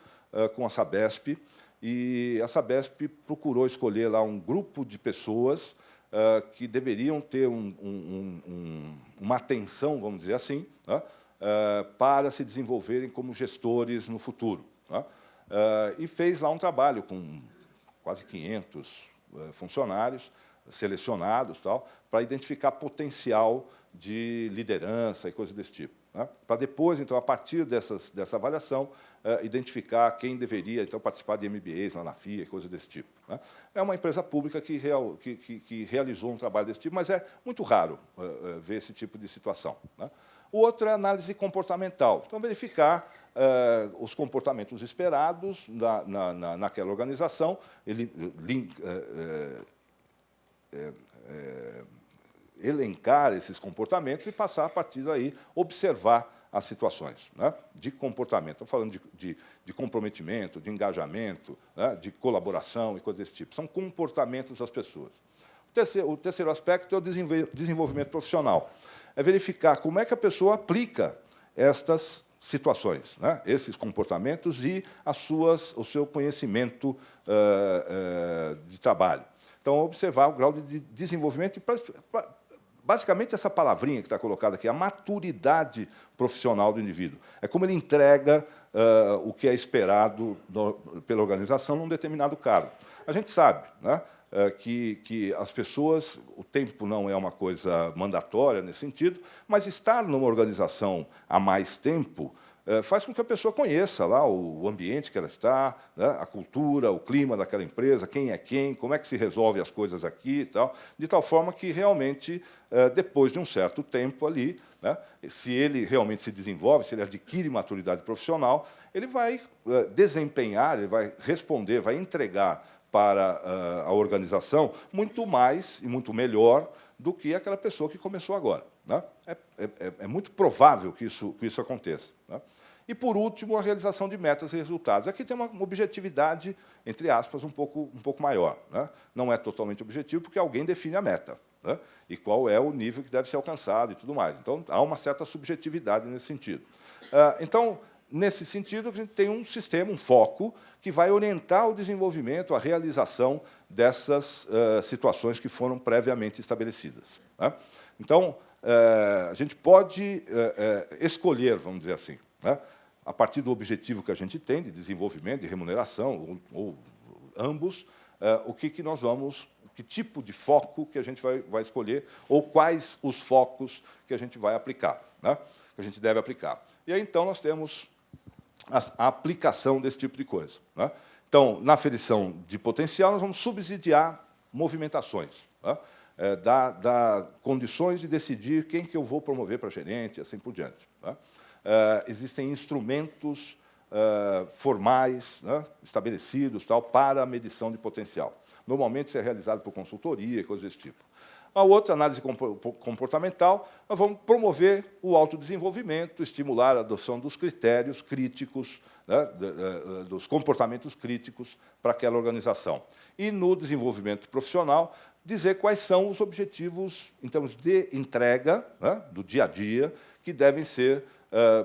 com a Sabesp, e a Sabesp procurou escolher lá um grupo de pessoas que deveriam ter uma atenção, vamos dizer assim, né, para se desenvolverem como gestores no futuro. Né? E fez lá um trabalho com quase 500 funcionários selecionados, para identificar potencial de liderança e coisas desse tipo. né? Para depois, então, a partir dessa avaliação, identificar quem deveria então participar de MBAs lá na FIA, coisa desse tipo, né? É uma empresa pública que realizou um trabalho desse tipo, mas é muito raro ver esse tipo de situação, né? O outro é a análise comportamental. Então, verificar os comportamentos esperados naquela organização, elencar esses comportamentos e passar, a partir daí, observar as situações, né, de comportamento. Estou falando de comprometimento, de engajamento, né, de colaboração e coisas desse tipo. São comportamentos das pessoas. O terceiro aspecto é o desenvolvimento profissional. É verificar como é que a pessoa aplica estas situações, né, esses comportamentos e o seu conhecimento de trabalho. Então, observar o grau de desenvolvimento e, basicamente, essa palavrinha que está colocada aqui, a maturidade profissional do indivíduo. É como ele entrega o que é esperado pela organização num determinado cargo. A gente sabe, né, que as pessoas, o tempo não é uma coisa mandatória nesse sentido, mas estar numa organização há mais tempo faz com que a pessoa conheça lá o ambiente que ela está, né, a cultura, o clima daquela empresa, quem é quem, como é que se resolve as coisas aqui e tal, de tal forma que, realmente, depois de um certo tempo ali, né, se ele realmente se desenvolve, se ele adquire maturidade profissional, ele vai desempenhar, ele vai responder, vai entregar para a organização muito mais e muito melhor do que aquela pessoa que começou agora, né? É muito provável que isso aconteça, né? E, por último, a realização de metas e resultados. Aqui tem uma objetividade, entre aspas, um pouco maior, né? Não é totalmente objetivo, porque alguém define a meta, né, e qual é o nível que deve ser alcançado e tudo mais. Então, há uma certa subjetividade nesse sentido. Então, nesse sentido, a gente tem um sistema, um foco, que vai orientar o desenvolvimento, a realização dessas situações que foram previamente estabelecidas, né? Então, a gente pode escolher, vamos dizer assim, né, a partir do objetivo que a gente tem, de desenvolvimento, de remuneração, ou ambos, que tipo de foco que a gente vai escolher, ou quais os focos que a gente vai aplicar, né, que a gente deve aplicar. E aí, então, nós temos a aplicação desse tipo de coisa, né? Então, na aferição de potencial, nós vamos subsidiar movimentações, né? Dar condições de decidir quem que eu vou promover para gerente, assim por diante, né? Existem instrumentos formais, né, estabelecidos, para a medição de potencial. Normalmente, isso é realizado por consultoria e coisas desse tipo. A outra, análise comportamental, nós vamos promover o autodesenvolvimento, estimular a adoção dos critérios críticos, né, dos comportamentos críticos para aquela organização. E, no desenvolvimento profissional, dizer quais são os objetivos, em termos de entrega, né, do dia a dia, que devem ser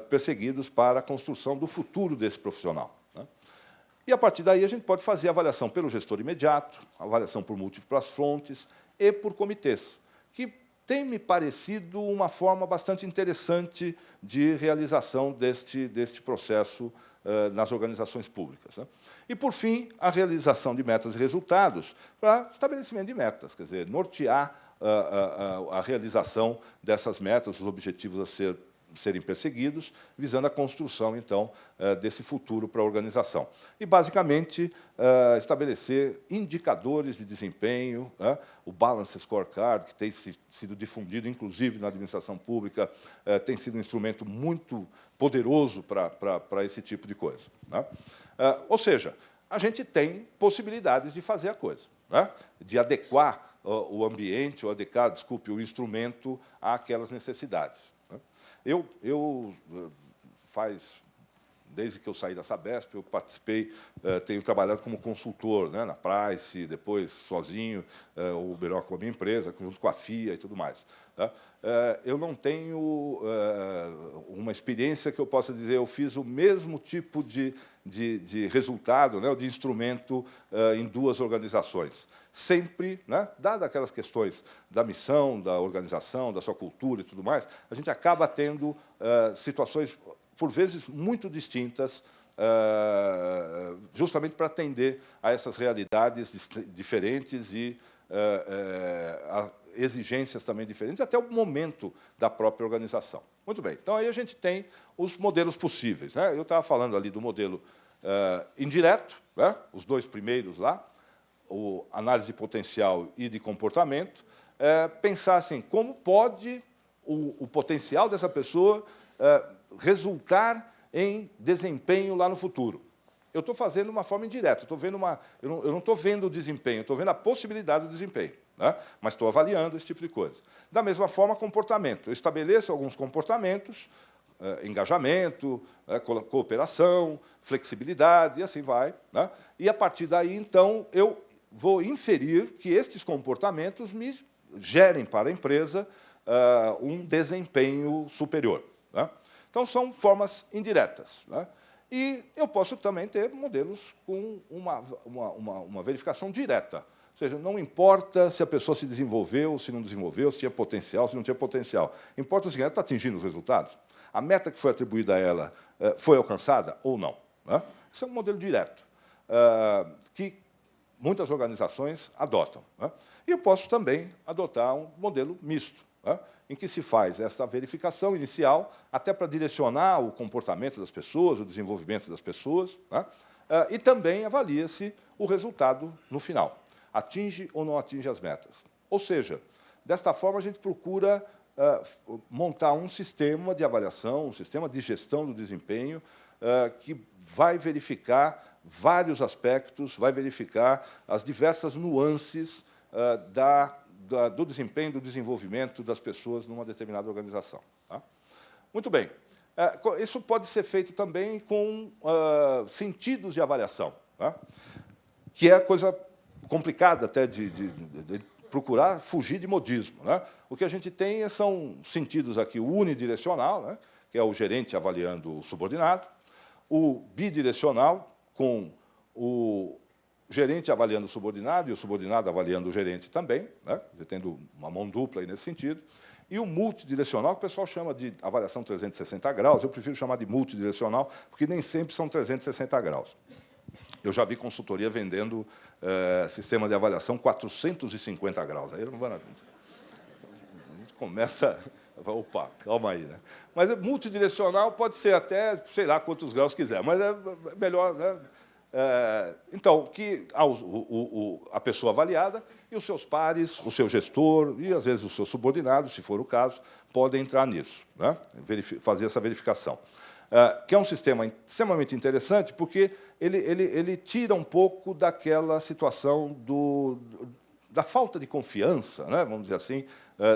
perseguidos para a construção do futuro desse profissional, né? E, a partir daí, a gente pode fazer avaliação pelo gestor imediato, avaliação por múltiplas fontes e por comitês, que tem me parecido uma forma bastante interessante de realização deste processo nas organizações públicas, né? E, por fim, a realização de metas e resultados para estabelecimento de metas, quer dizer, nortear a realização dessas metas, os objetivos a serem perseguidos, visando a construção, então, desse futuro para a organização. E, basicamente, estabelecer indicadores de desempenho, né? O Balance Scorecard, que tem sido difundido, inclusive, na administração pública, tem sido um instrumento muito poderoso para esse tipo de coisa, né? Ou seja, a gente tem possibilidades de fazer a coisa, né? De adequar o ambiente, ou adequar, desculpe, o instrumento àquelas necessidades, né? Desde que eu saí da Sabesp, eu participei, tenho trabalhado como consultor, né, na Price, depois sozinho, ou melhor, com a minha empresa, junto com a FIA e tudo mais, né? Eu não tenho uma experiência que eu possa dizer eu fiz o mesmo tipo de resultado, né, de instrumento em duas organizações. Sempre, né, dadas aquelas questões da missão, da organização, da sua cultura e tudo mais, a gente acaba tendo situações, por vezes, muito distintas, justamente para atender a essas realidades diferentes e exigências também diferentes, até o momento da própria organização. Muito bem, então aí a gente tem os modelos possíveis, né? Eu estava falando ali do modelo indireto, né? Os dois primeiros lá, o análise de potencial e de comportamento, pensar assim, como pode o potencial dessa pessoa resultar em desempenho lá no futuro. Eu estou fazendo de uma forma indireta, eu não estou vendo o desempenho, estou vendo a possibilidade do desempenho, né? Mas estou avaliando esse tipo de coisa. Da mesma forma, comportamento. Eu estabeleço alguns comportamentos, engajamento, cooperação, flexibilidade, e assim vai, né? E, a partir daí, então, eu vou inferir que estes comportamentos me gerem para a empresa um desempenho superior, né? Então, são formas indiretas, né? E eu posso também ter modelos com uma verificação direta. Ou seja, não importa se a pessoa se desenvolveu, se não desenvolveu, se tinha potencial, se não tinha potencial. Importa o seguinte, ela está atingindo os resultados? A meta que foi atribuída a ela foi alcançada ou não, né? Isso é um modelo direto, que muitas organizações adotam, né? E eu posso também adotar um modelo misto, né, em que se faz essa verificação inicial, até para direcionar o comportamento das pessoas, o desenvolvimento das pessoas, né, e também avalia-se o resultado no final. Atinge ou não atinge as metas. Ou seja, desta forma, a gente procura montar um sistema de avaliação, um sistema de gestão do desempenho, que vai verificar vários aspectos, vai verificar as diversas nuances do desempenho, do desenvolvimento das pessoas numa determinada organização, tá? Muito bem. Isso pode ser feito também com sentidos de avaliação, tá? Que é coisa complicada até de procurar fugir de modismo, né? O que a gente tem são sentidos aqui, o unidirecional, né, que é o gerente avaliando o subordinado, o bidirecional, com o gerente avaliando o subordinado e o subordinado avaliando o gerente também, né, tendo uma mão dupla aí nesse sentido, e o multidirecional, que o pessoal chama de avaliação 360 graus, eu prefiro chamar de multidirecional, porque nem sempre são 360 graus. Eu já vi consultoria vendendo sistema de avaliação 450 graus. Aí não vai, a gente começa... Opa, calma aí, né? Mas multidirecional pode ser até, sei lá, quantos graus quiser, mas é melhor, né? Então, que a pessoa avaliada e os seus pares, o seu gestor e, às vezes, o seu subordinado, se for o caso, podem entrar nisso, né? Fazer essa verificação. Que é um sistema extremamente interessante, porque ele tira um pouco daquela situação da falta de confiança, né, vamos dizer assim,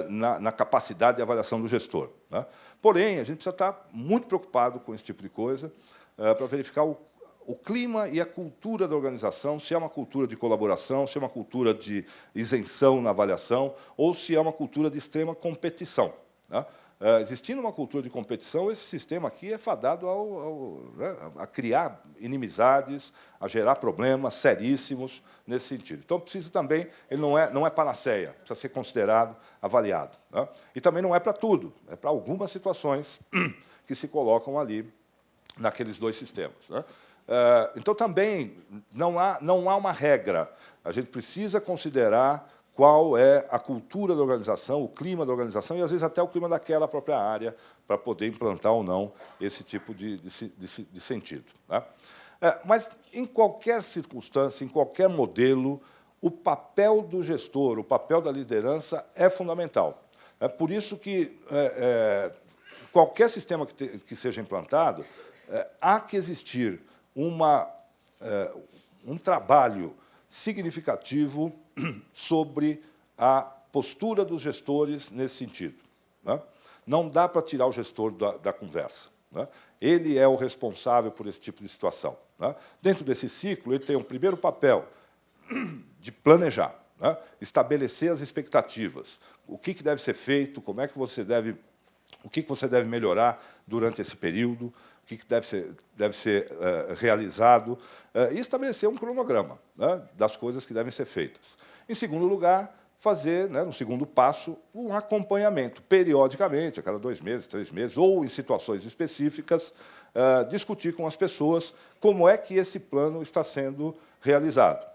na capacidade de avaliação do gestor, né? Porém, a gente precisa estar muito preocupado com esse tipo de coisa para verificar o clima e a cultura da organização, se é uma cultura de colaboração, se é uma cultura de isenção na avaliação, ou se é uma cultura de extrema competição, né? Existindo uma cultura de competição, esse sistema aqui é fadado a criar inimizades, a gerar problemas seríssimos nesse sentido. Então, precisa também, ele não é panaceia, precisa ser considerado, avaliado, né? E também não é para tudo, é para algumas situações que se colocam ali naqueles dois sistemas, né? Então, também não há uma regra. A gente precisa considerar qual é a cultura da organização, o clima da organização e, às vezes, até o clima daquela própria área para poder implantar ou não esse tipo de sentido, né? Mas, em qualquer circunstância, em qualquer modelo, o papel do gestor, o papel da liderança é fundamental. É por isso que qualquer sistema que seja implantado, há que existir um trabalho significativo sobre a postura dos gestores nesse sentido, né? Não dá para tirar o gestor da conversa, né? Ele é o responsável por esse tipo de situação, né? Dentro desse ciclo, ele tem um primeiro papel de planejar, né? Estabelecer as expectativas, o que deve ser feito, o que você deve melhorar durante esse período, o que deve ser realizado, e estabelecer um cronograma, né, das coisas que devem ser feitas. Em segundo lugar, fazer, né, no segundo passo, um acompanhamento, periodicamente, a cada 2 meses, 3 meses, ou em situações específicas, discutir com as pessoas como é que esse plano está sendo realizado.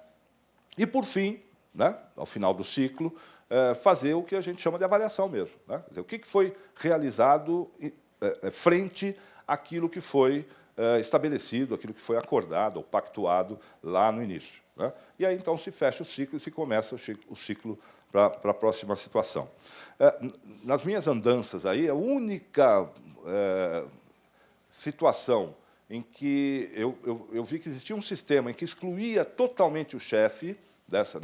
E, por fim, né, ao final do ciclo, fazer o que a gente chama de avaliação mesmo, né? Quer dizer, o que foi realizado frente àquilo que foi estabelecido, aquilo que foi acordado ou pactuado lá no início, né? E aí, então, se fecha o ciclo e se começa o ciclo para a próxima situação. Nas minhas andanças aí, a única situação em que eu vi que existia um sistema em que excluía totalmente o chefe,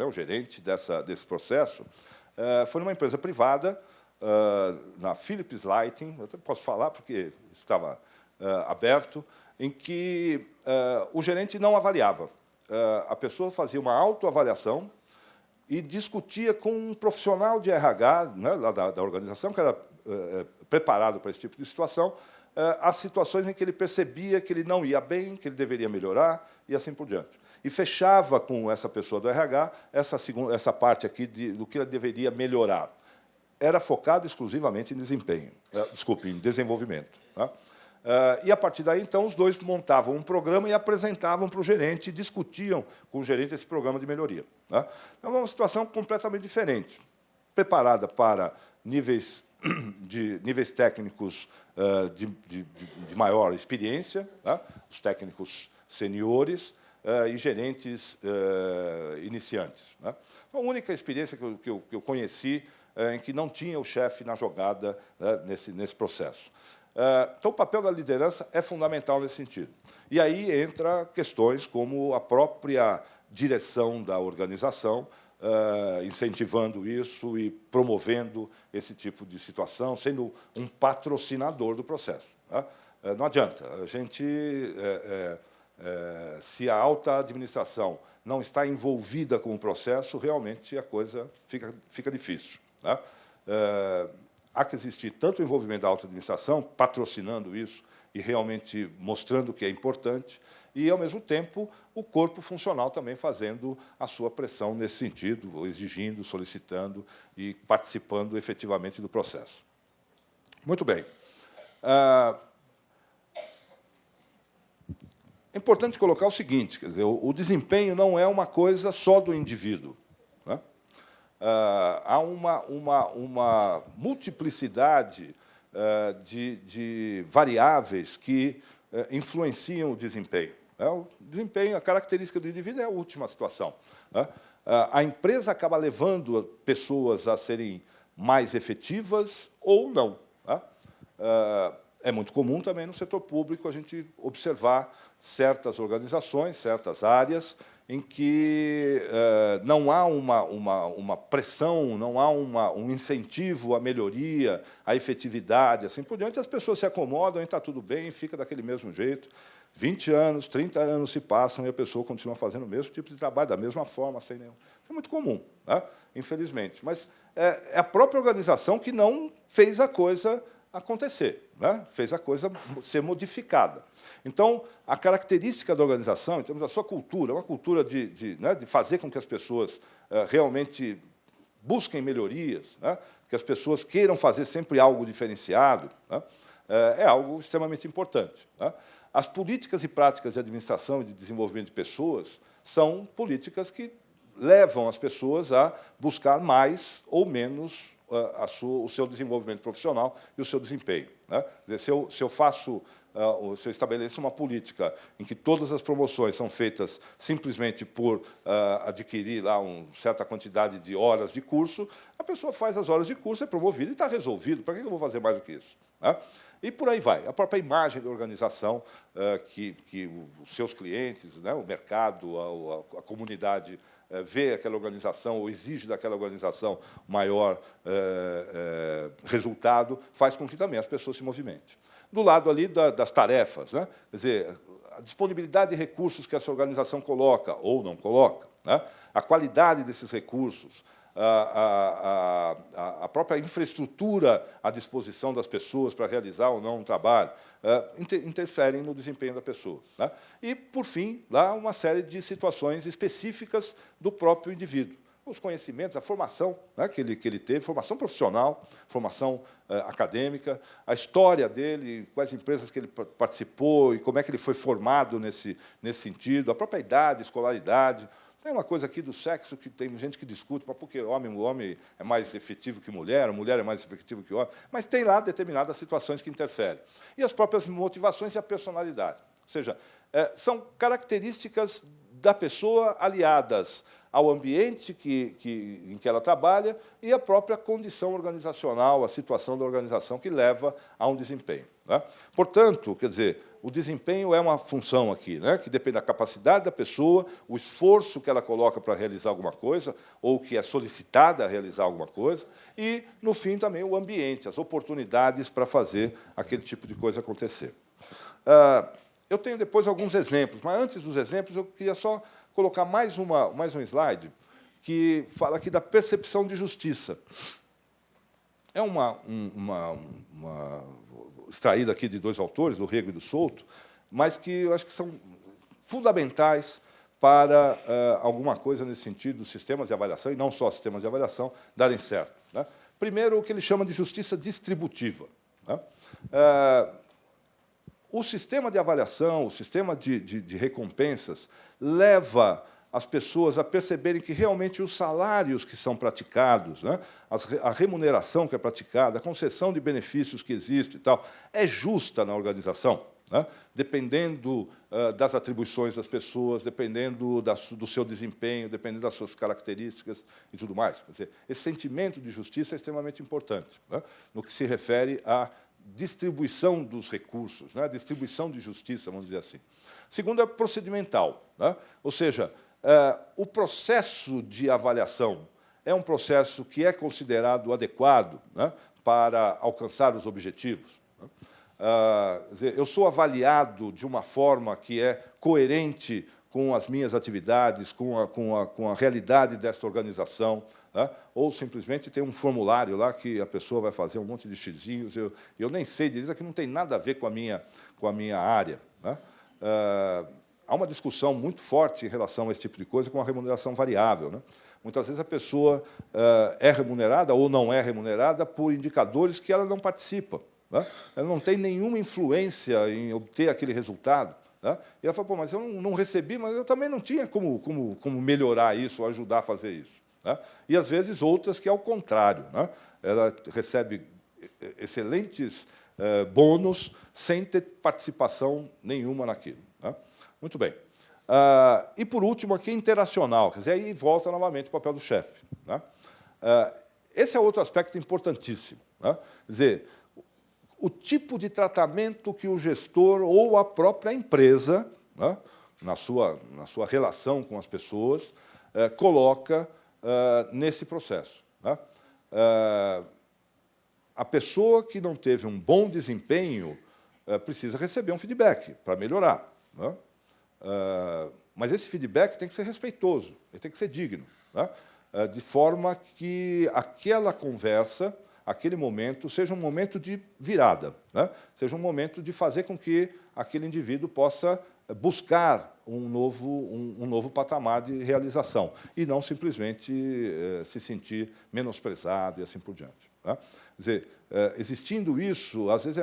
o gerente desse processo, foi numa empresa privada, na Philips Lighting, eu posso falar porque estava aberto, em que o gerente não avaliava. A pessoa fazia uma autoavaliação e discutia com um profissional de RH, né, lá da organização, que era preparado para esse tipo de situação, as situações em que ele percebia que ele não ia bem, que ele deveria melhorar, e assim por diante. E fechava com essa pessoa do RH essa parte aqui do que ele deveria melhorar. Era focado exclusivamente em desempenho, em desenvolvimento, né? E, a partir daí, então, os dois montavam um programa e apresentavam para o gerente, discutiam com o gerente esse programa de melhoria, né? Então, é uma situação completamente diferente, preparada para níveis técnicos de maior experiência, né? Os técnicos seniores e gerentes iniciantes, né? A única experiência que eu conheci em que não tinha o chefe na jogada, né, nesse processo. Então, o papel da liderança é fundamental nesse sentido. E aí entra questões como a própria direção da organização, incentivando isso e promovendo esse tipo de situação, sendo um patrocinador do processo, né? Não adianta. A gente, se a alta administração não está envolvida com o processo, realmente a coisa fica difícil, né? Há que existir tanto o envolvimento da alta administração, patrocinando isso e realmente mostrando que é importante, e, ao mesmo tempo, o corpo funcional também fazendo a sua pressão nesse sentido, exigindo, solicitando e participando efetivamente do processo. Muito bem. É importante colocar o seguinte, quer dizer, o desempenho não é uma coisa só do indivíduo, né? Há uma multiplicidade de variáveis que influenciam o desempenho. O desempenho, a característica do indivíduo é a última situação, né? A empresa acaba levando pessoas a serem mais efetivas ou não, né? É muito comum também no setor público a gente observar certas organizações, certas áreas, em que não há uma pressão, não há um incentivo à melhoria, à efetividade, assim por diante, as pessoas se acomodam e está tudo bem, fica daquele mesmo jeito. 20 anos, 30 anos se passam e a pessoa continua fazendo o mesmo tipo de trabalho, da mesma forma, sem nenhum. É muito comum, né? Infelizmente. Mas é a própria organização que não fez a coisa acontecer, né? Fez a coisa ser modificada. Então, a característica da organização, em termos da sua cultura, uma cultura de fazer com que as pessoas realmente busquem melhorias, né? Que as pessoas queiram fazer sempre algo diferenciado, né? É algo extremamente importante, né? As políticas e práticas de administração e de desenvolvimento de pessoas são políticas que levam as pessoas a buscar mais ou menos o seu desenvolvimento profissional e o seu desempenho, né? Quer dizer, se eu estabeleço uma política em que todas as promoções são feitas simplesmente por adquirir lá uma certa quantidade de horas de curso, a pessoa faz as horas de curso, é promovida e está resolvido. Para que eu vou fazer mais do que isso, né? E por aí vai. A própria imagem da organização, que os seus clientes, né, o mercado, a comunidade vê aquela organização ou exige daquela organização maior resultado, faz com que também as pessoas se movimentem. Do lado ali das tarefas, né? Quer dizer, a disponibilidade de recursos que essa organização coloca ou não coloca, né? A qualidade desses recursos, a própria infraestrutura à disposição das pessoas para realizar ou não um trabalho, interferem no desempenho da pessoa, né? E, por fim, lá uma série de situações específicas do próprio indivíduo. Os conhecimentos, a formação, né, que ele teve, formação profissional, formação acadêmica, a história dele, quais empresas que ele participou e como é que ele foi formado nesse sentido, a própria idade, escolaridade, Tem uma coisa aqui do sexo que tem gente que discute, porque o homem é mais efetivo que mulher, a mulher é mais efetiva que o homem, mas tem lá determinadas situações que interferem. E as próprias motivações e a personalidade. Ou seja, são características da pessoa aliadas ao ambiente em que ela trabalha e à própria condição organizacional, a situação da organização que leva a um desempenho. Né? Portanto, quer dizer, o desempenho é uma função aqui, né, que depende da capacidade da pessoa, o esforço que ela coloca para realizar alguma coisa, ou que é solicitada a realizar alguma coisa, e, no fim, também o ambiente, as oportunidades para fazer aquele tipo de coisa acontecer. Eu tenho depois alguns exemplos, mas antes dos exemplos eu queria só colocar mais um slide que fala aqui da percepção de justiça. É uma extraída aqui de dois autores, do Rego e do Souto, mas que eu acho que são fundamentais para alguma coisa nesse sentido, dos sistemas de avaliação, e não só sistemas de avaliação, darem certo. Né? Primeiro, o que ele chama de justiça distributiva. Né? O sistema de avaliação, o sistema de recompensas, leva as pessoas a perceberem que realmente os salários que são praticados, né, a remuneração que é praticada, a concessão de benefícios que existe e tal, é justa na organização, né, dependendo das atribuições das pessoas, dependendo do seu desempenho, dependendo das suas características e tudo mais. Quer dizer, esse sentimento de justiça é extremamente importante, né, no que se refere à distribuição dos recursos, né, distribuição de justiça, vamos dizer assim. Segundo, é procedimental, né, ou seja, o processo de avaliação é um processo que é considerado adequado, né, para alcançar os objetivos. Né? Quer dizer, eu sou avaliado de uma forma que é coerente com as minhas atividades, com a realidade desta organização, né? Ou simplesmente tem um formulário lá que a pessoa vai fazer um monte de xizinhos, eu nem sei direito, que não tem nada a ver com a minha área. Né? Há uma discussão muito forte em relação a esse tipo de coisa com a remuneração variável. Né? Muitas vezes a pessoa é remunerada ou não é remunerada por indicadores que ela não participa. Né? Ela não tem nenhuma influência em obter aquele resultado. Né? E ela fala, pô, mas eu não recebi, mas eu também não tinha como melhorar isso, ou ajudar a fazer isso. Né? E, às vezes, outras que, ao contrário, né? Ela recebe excelentes bônus sem ter participação nenhuma naquilo. Né? Muito bem. E, por último, aqui, interacional. Quer dizer, aí volta novamente o papel do chefe. Né? Esse é outro aspecto importantíssimo. Né? Quer dizer, o tipo de tratamento que o gestor ou a própria empresa, né, na sua relação com as pessoas, coloca nesse processo. Né? A pessoa que não teve um bom desempenho precisa receber um feedback para melhorar. Né? Mas esse feedback tem que ser respeitoso, ele tem que ser digno, né? De forma que aquela conversa, aquele momento, seja um momento de virada, né? Seja um momento de fazer com que aquele indivíduo possa buscar um novo patamar de realização e não simplesmente se sentir menosprezado e assim por diante. Né? Quer dizer, existindo isso, às vezes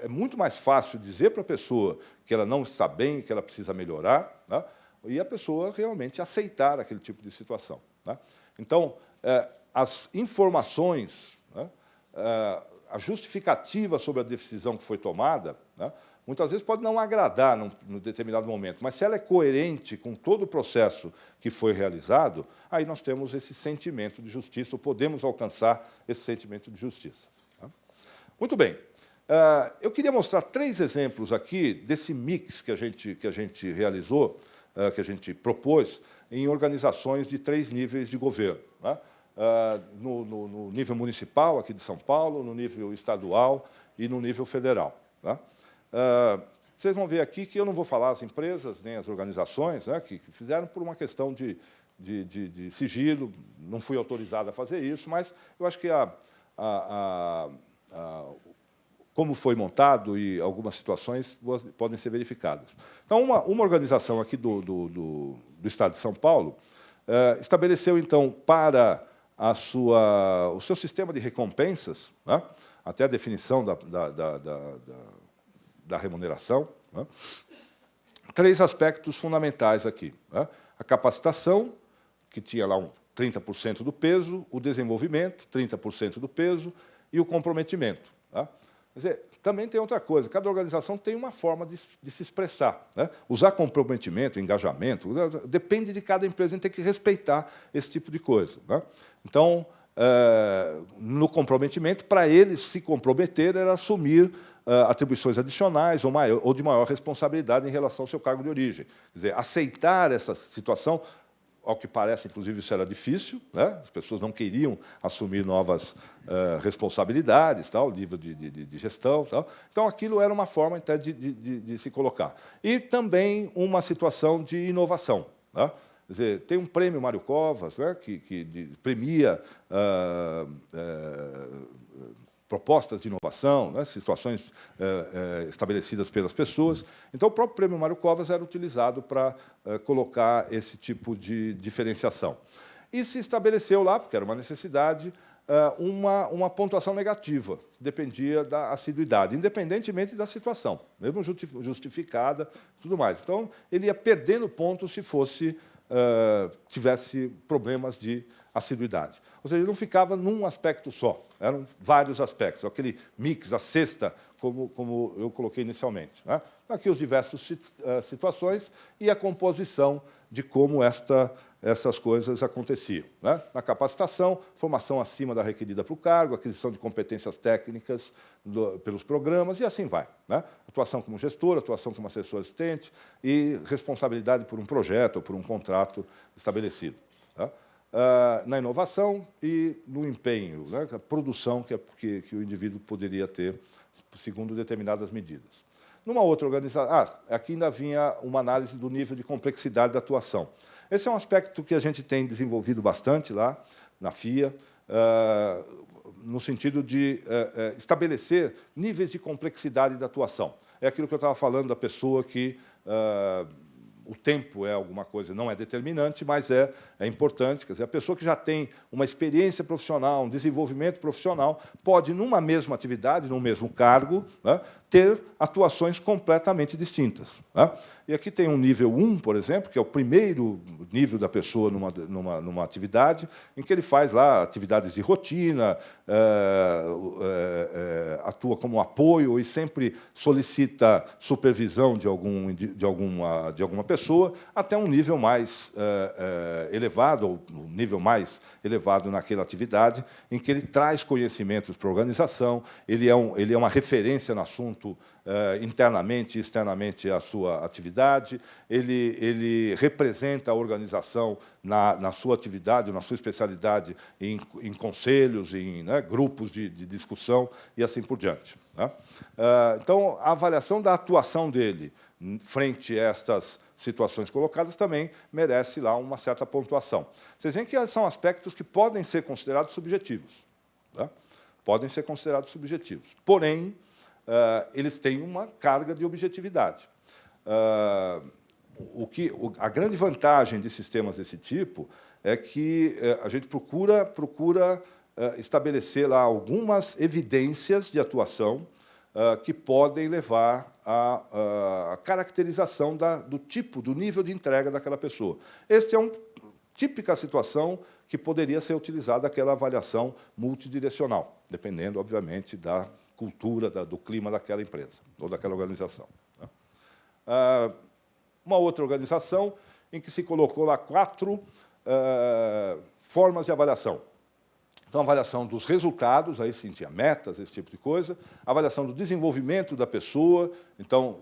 é muito mais fácil dizer para a pessoa que ela não está bem, que ela precisa melhorar, né? E a pessoa realmente aceitar aquele tipo de situação. Né? Então, as informações, né, a justificativa sobre a decisão que foi tomada, né, muitas vezes pode não agradar num determinado momento, mas se ela é coerente com todo o processo que foi realizado, aí nós temos esse sentimento de justiça, ou podemos alcançar esse sentimento de justiça. Né? Muito bem. Eu queria mostrar 3 exemplos aqui desse mix que a gente realizou, que a gente propôs, em organizações de 3 níveis de governo. Né? No nível municipal, aqui de São Paulo, no nível estadual e no nível federal. Né? Vocês vão ver aqui que eu não vou falar as empresas nem as organizações, né, que fizeram por uma questão de sigilo, não fui autorizado a fazer isso, mas eu acho que como foi montado e algumas situações podem ser verificadas. Então, uma organização aqui do Estado de São Paulo estabeleceu, então, para o seu sistema de recompensas, né, até a definição da remuneração, né, 3 aspectos fundamentais aqui. Né? A capacitação, que tinha lá 30% do peso, o desenvolvimento, 30% do peso, e o comprometimento. Tá? Quer dizer, também tem outra coisa, cada organização tem uma forma de se expressar. Né? Usar comprometimento, engajamento, depende de cada empresa, a gente tem que respeitar esse tipo de coisa. Né? Então, no comprometimento, para eles se comprometer era assumir atribuições adicionais ou de maior responsabilidade em relação ao seu cargo de origem. Quer dizer, aceitar essa situação, ao que parece, inclusive, isso era difícil, né? As pessoas não queriam assumir novas responsabilidades, tal, nível de gestão. Tal. Então, aquilo era uma forma até de se colocar. E também uma situação de inovação. Tá? Quer dizer, tem um prêmio Mário Covas, né, que premia propostas de inovação, né, situações estabelecidas pelas pessoas. Então, o próprio prêmio Mário Covas era utilizado para colocar esse tipo de diferenciação. E se estabeleceu lá, porque era uma necessidade, uma pontuação negativa, dependia da assiduidade, independentemente da situação, mesmo justificada, tudo mais. Então, ele ia perdendo pontos se tivesse problemas de assiduidade. Ou seja, ele não ficava num aspecto só, eram vários aspectos, aquele mix, a cesta, como eu coloquei inicialmente. Né? Aqui os diversas situações e a composição de como essas coisas aconteciam. Né? Na capacitação, formação acima da requerida para o cargo, aquisição de competências técnicas pelos programas, e assim vai. Né? Atuação como gestor, atuação como assessor assistente e responsabilidade por um projeto ou por um contrato estabelecido. Tá? Na inovação e no empenho, né? A produção que o indivíduo poderia ter, segundo determinadas medidas. Numa outra organização, aqui ainda vinha uma análise do nível de complexidade da atuação. Esse é um aspecto que a gente tem desenvolvido bastante lá na FIA, no sentido de estabelecer níveis de complexidade da atuação. É aquilo que eu estava falando da pessoa que o tempo é alguma coisa, não é determinante, mas é importante. Quer dizer, a pessoa que já tem uma experiência profissional, um desenvolvimento profissional, pode, numa mesma atividade, num mesmo cargo, né, ter atuações completamente distintas. Né? E aqui tem um nível 1, por exemplo, que é o primeiro nível da pessoa numa atividade, em que ele faz lá atividades de rotina, atua como apoio e sempre solicita supervisão de alguma pessoa, até um nível mais elevado, ou um nível mais elevado naquela atividade, em que ele traz conhecimentos para a organização, ele é uma referência no assunto internamente e externamente à sua atividade, ele representa a organização na sua atividade, na sua especialidade, em conselhos, em grupos de discussão e assim por diante. Né? Então, a avaliação da atuação dele frente a estas situações colocadas também merece lá uma certa pontuação. Vocês veem que são aspectos que podem ser considerados subjetivos. Tá? Podem ser considerados subjetivos. Porém, eles têm uma carga de objetividade. A grande vantagem de sistemas desse tipo é que a gente procura estabelecer lá algumas evidências de atuação que podem levar à caracterização do tipo, do nível de entrega daquela pessoa. Esta é uma típica situação que poderia ser utilizada aquela avaliação multidirecional, dependendo, obviamente, da cultura, do clima daquela empresa ou daquela organização. Uma outra organização em que se colocou lá 4 formas de avaliação. Então, a avaliação dos resultados, aí sim tinha metas, esse tipo de coisa, a avaliação do desenvolvimento da pessoa, então,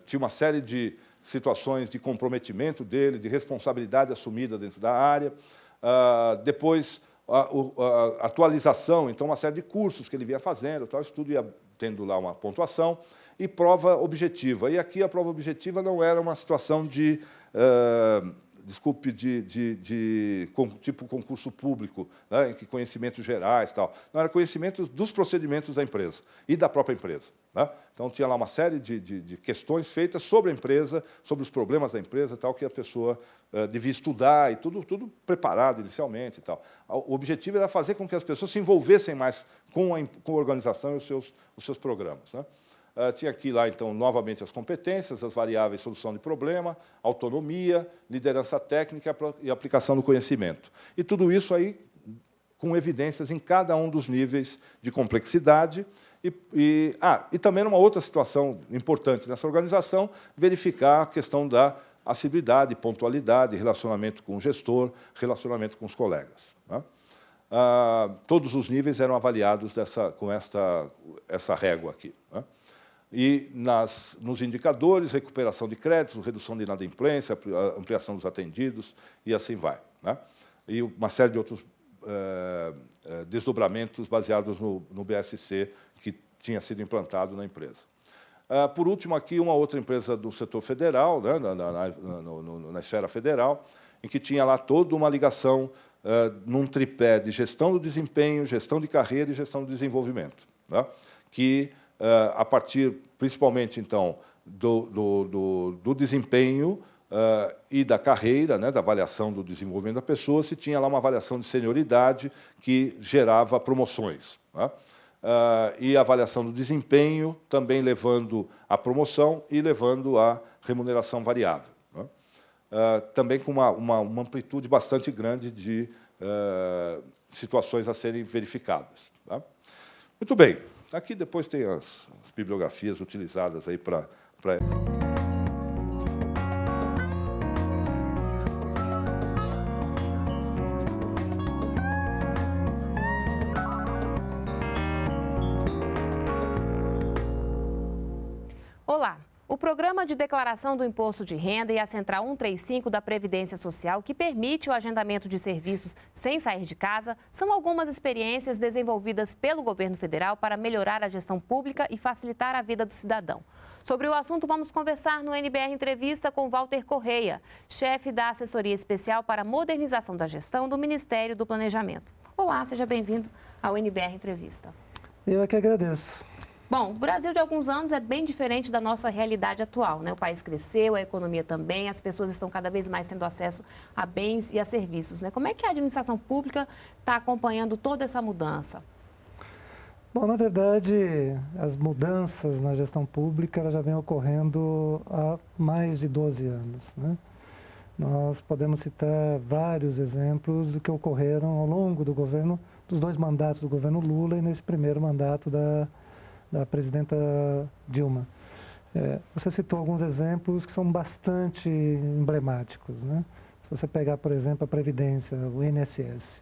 tinha uma série de situações de comprometimento dele, de responsabilidade assumida dentro da área, depois a atualização, então, uma série de cursos que ele vinha fazendo, tal, isso tudo ia tendo lá uma pontuação, e prova objetiva. E aqui a prova objetiva não era uma situação de tipo concurso público, né, em que conhecimentos gerais, tal. Não, era conhecimento dos procedimentos da empresa e da própria empresa. Né? Então, tinha lá uma série de questões feitas sobre a empresa, sobre os problemas da empresa, tal, que a pessoa devia estudar, e tudo preparado inicialmente. Tal. O objetivo era fazer com que as pessoas se envolvessem mais com a organização e os seus programas. Né? tinha aqui lá, então, novamente as competências, as variáveis solução de problema, autonomia, liderança técnica e aplicação do conhecimento. E tudo isso aí com evidências em cada um dos níveis de complexidade. E também, numa outra situação importante nessa organização, verificar a questão da assiduidade, pontualidade, relacionamento com o gestor, relacionamento com os colegas. Né? Todos os níveis eram avaliados com essa régua aqui. Né? E nos indicadores, recuperação de créditos, redução de inadimplência, ampliação dos atendidos, e assim vai. Né? E uma série de outros desdobramentos baseados no BSC que tinha sido implantado na empresa. Por último, aqui, uma outra empresa do setor federal, né, na esfera federal, em que tinha lá toda uma ligação num tripé de gestão do desempenho, gestão de carreira e gestão do desenvolvimento, né, que, a partir, principalmente, então, do desempenho e da carreira, né, da avaliação do desenvolvimento da pessoa, se tinha lá uma avaliação de senioridade que gerava promoções. Né? E a avaliação do desempenho também levando à promoção e levando à remuneração variável. Né? Também com uma amplitude bastante grande de situações a serem verificadas. Tá? Muito bem. Aqui depois tem as bibliografias utilizadas aí para... Olá! O Programa de Declaração do Imposto de Renda e a Central 135 da Previdência Social, que permite o agendamento de serviços sem sair de casa, são algumas experiências desenvolvidas pelo governo federal para melhorar a gestão pública e facilitar a vida do cidadão. Sobre o assunto, vamos conversar no NBR Entrevista com Walter Correia, chefe da Assessoria Especial para a Modernização da Gestão do Ministério do Planejamento. Olá, seja bem-vindo ao NBR Entrevista. Eu é que agradeço. Bom, o Brasil de alguns anos é bem diferente da nossa realidade atual, né? O país cresceu, a economia também, as pessoas estão cada vez mais tendo acesso a bens e a serviços, né? Como é que a administração pública está acompanhando toda essa mudança? Bom, na verdade, as mudanças na gestão pública elas já vêm ocorrendo há mais de 12 anos, né? Nós podemos citar vários exemplos do que ocorreram ao longo do governo, dos dois mandatos do governo Lula e nesse primeiro mandato da presidenta Dilma. Você citou alguns exemplos que são bastante emblemáticos, né? Se você pegar, por exemplo, a Previdência, o INSS.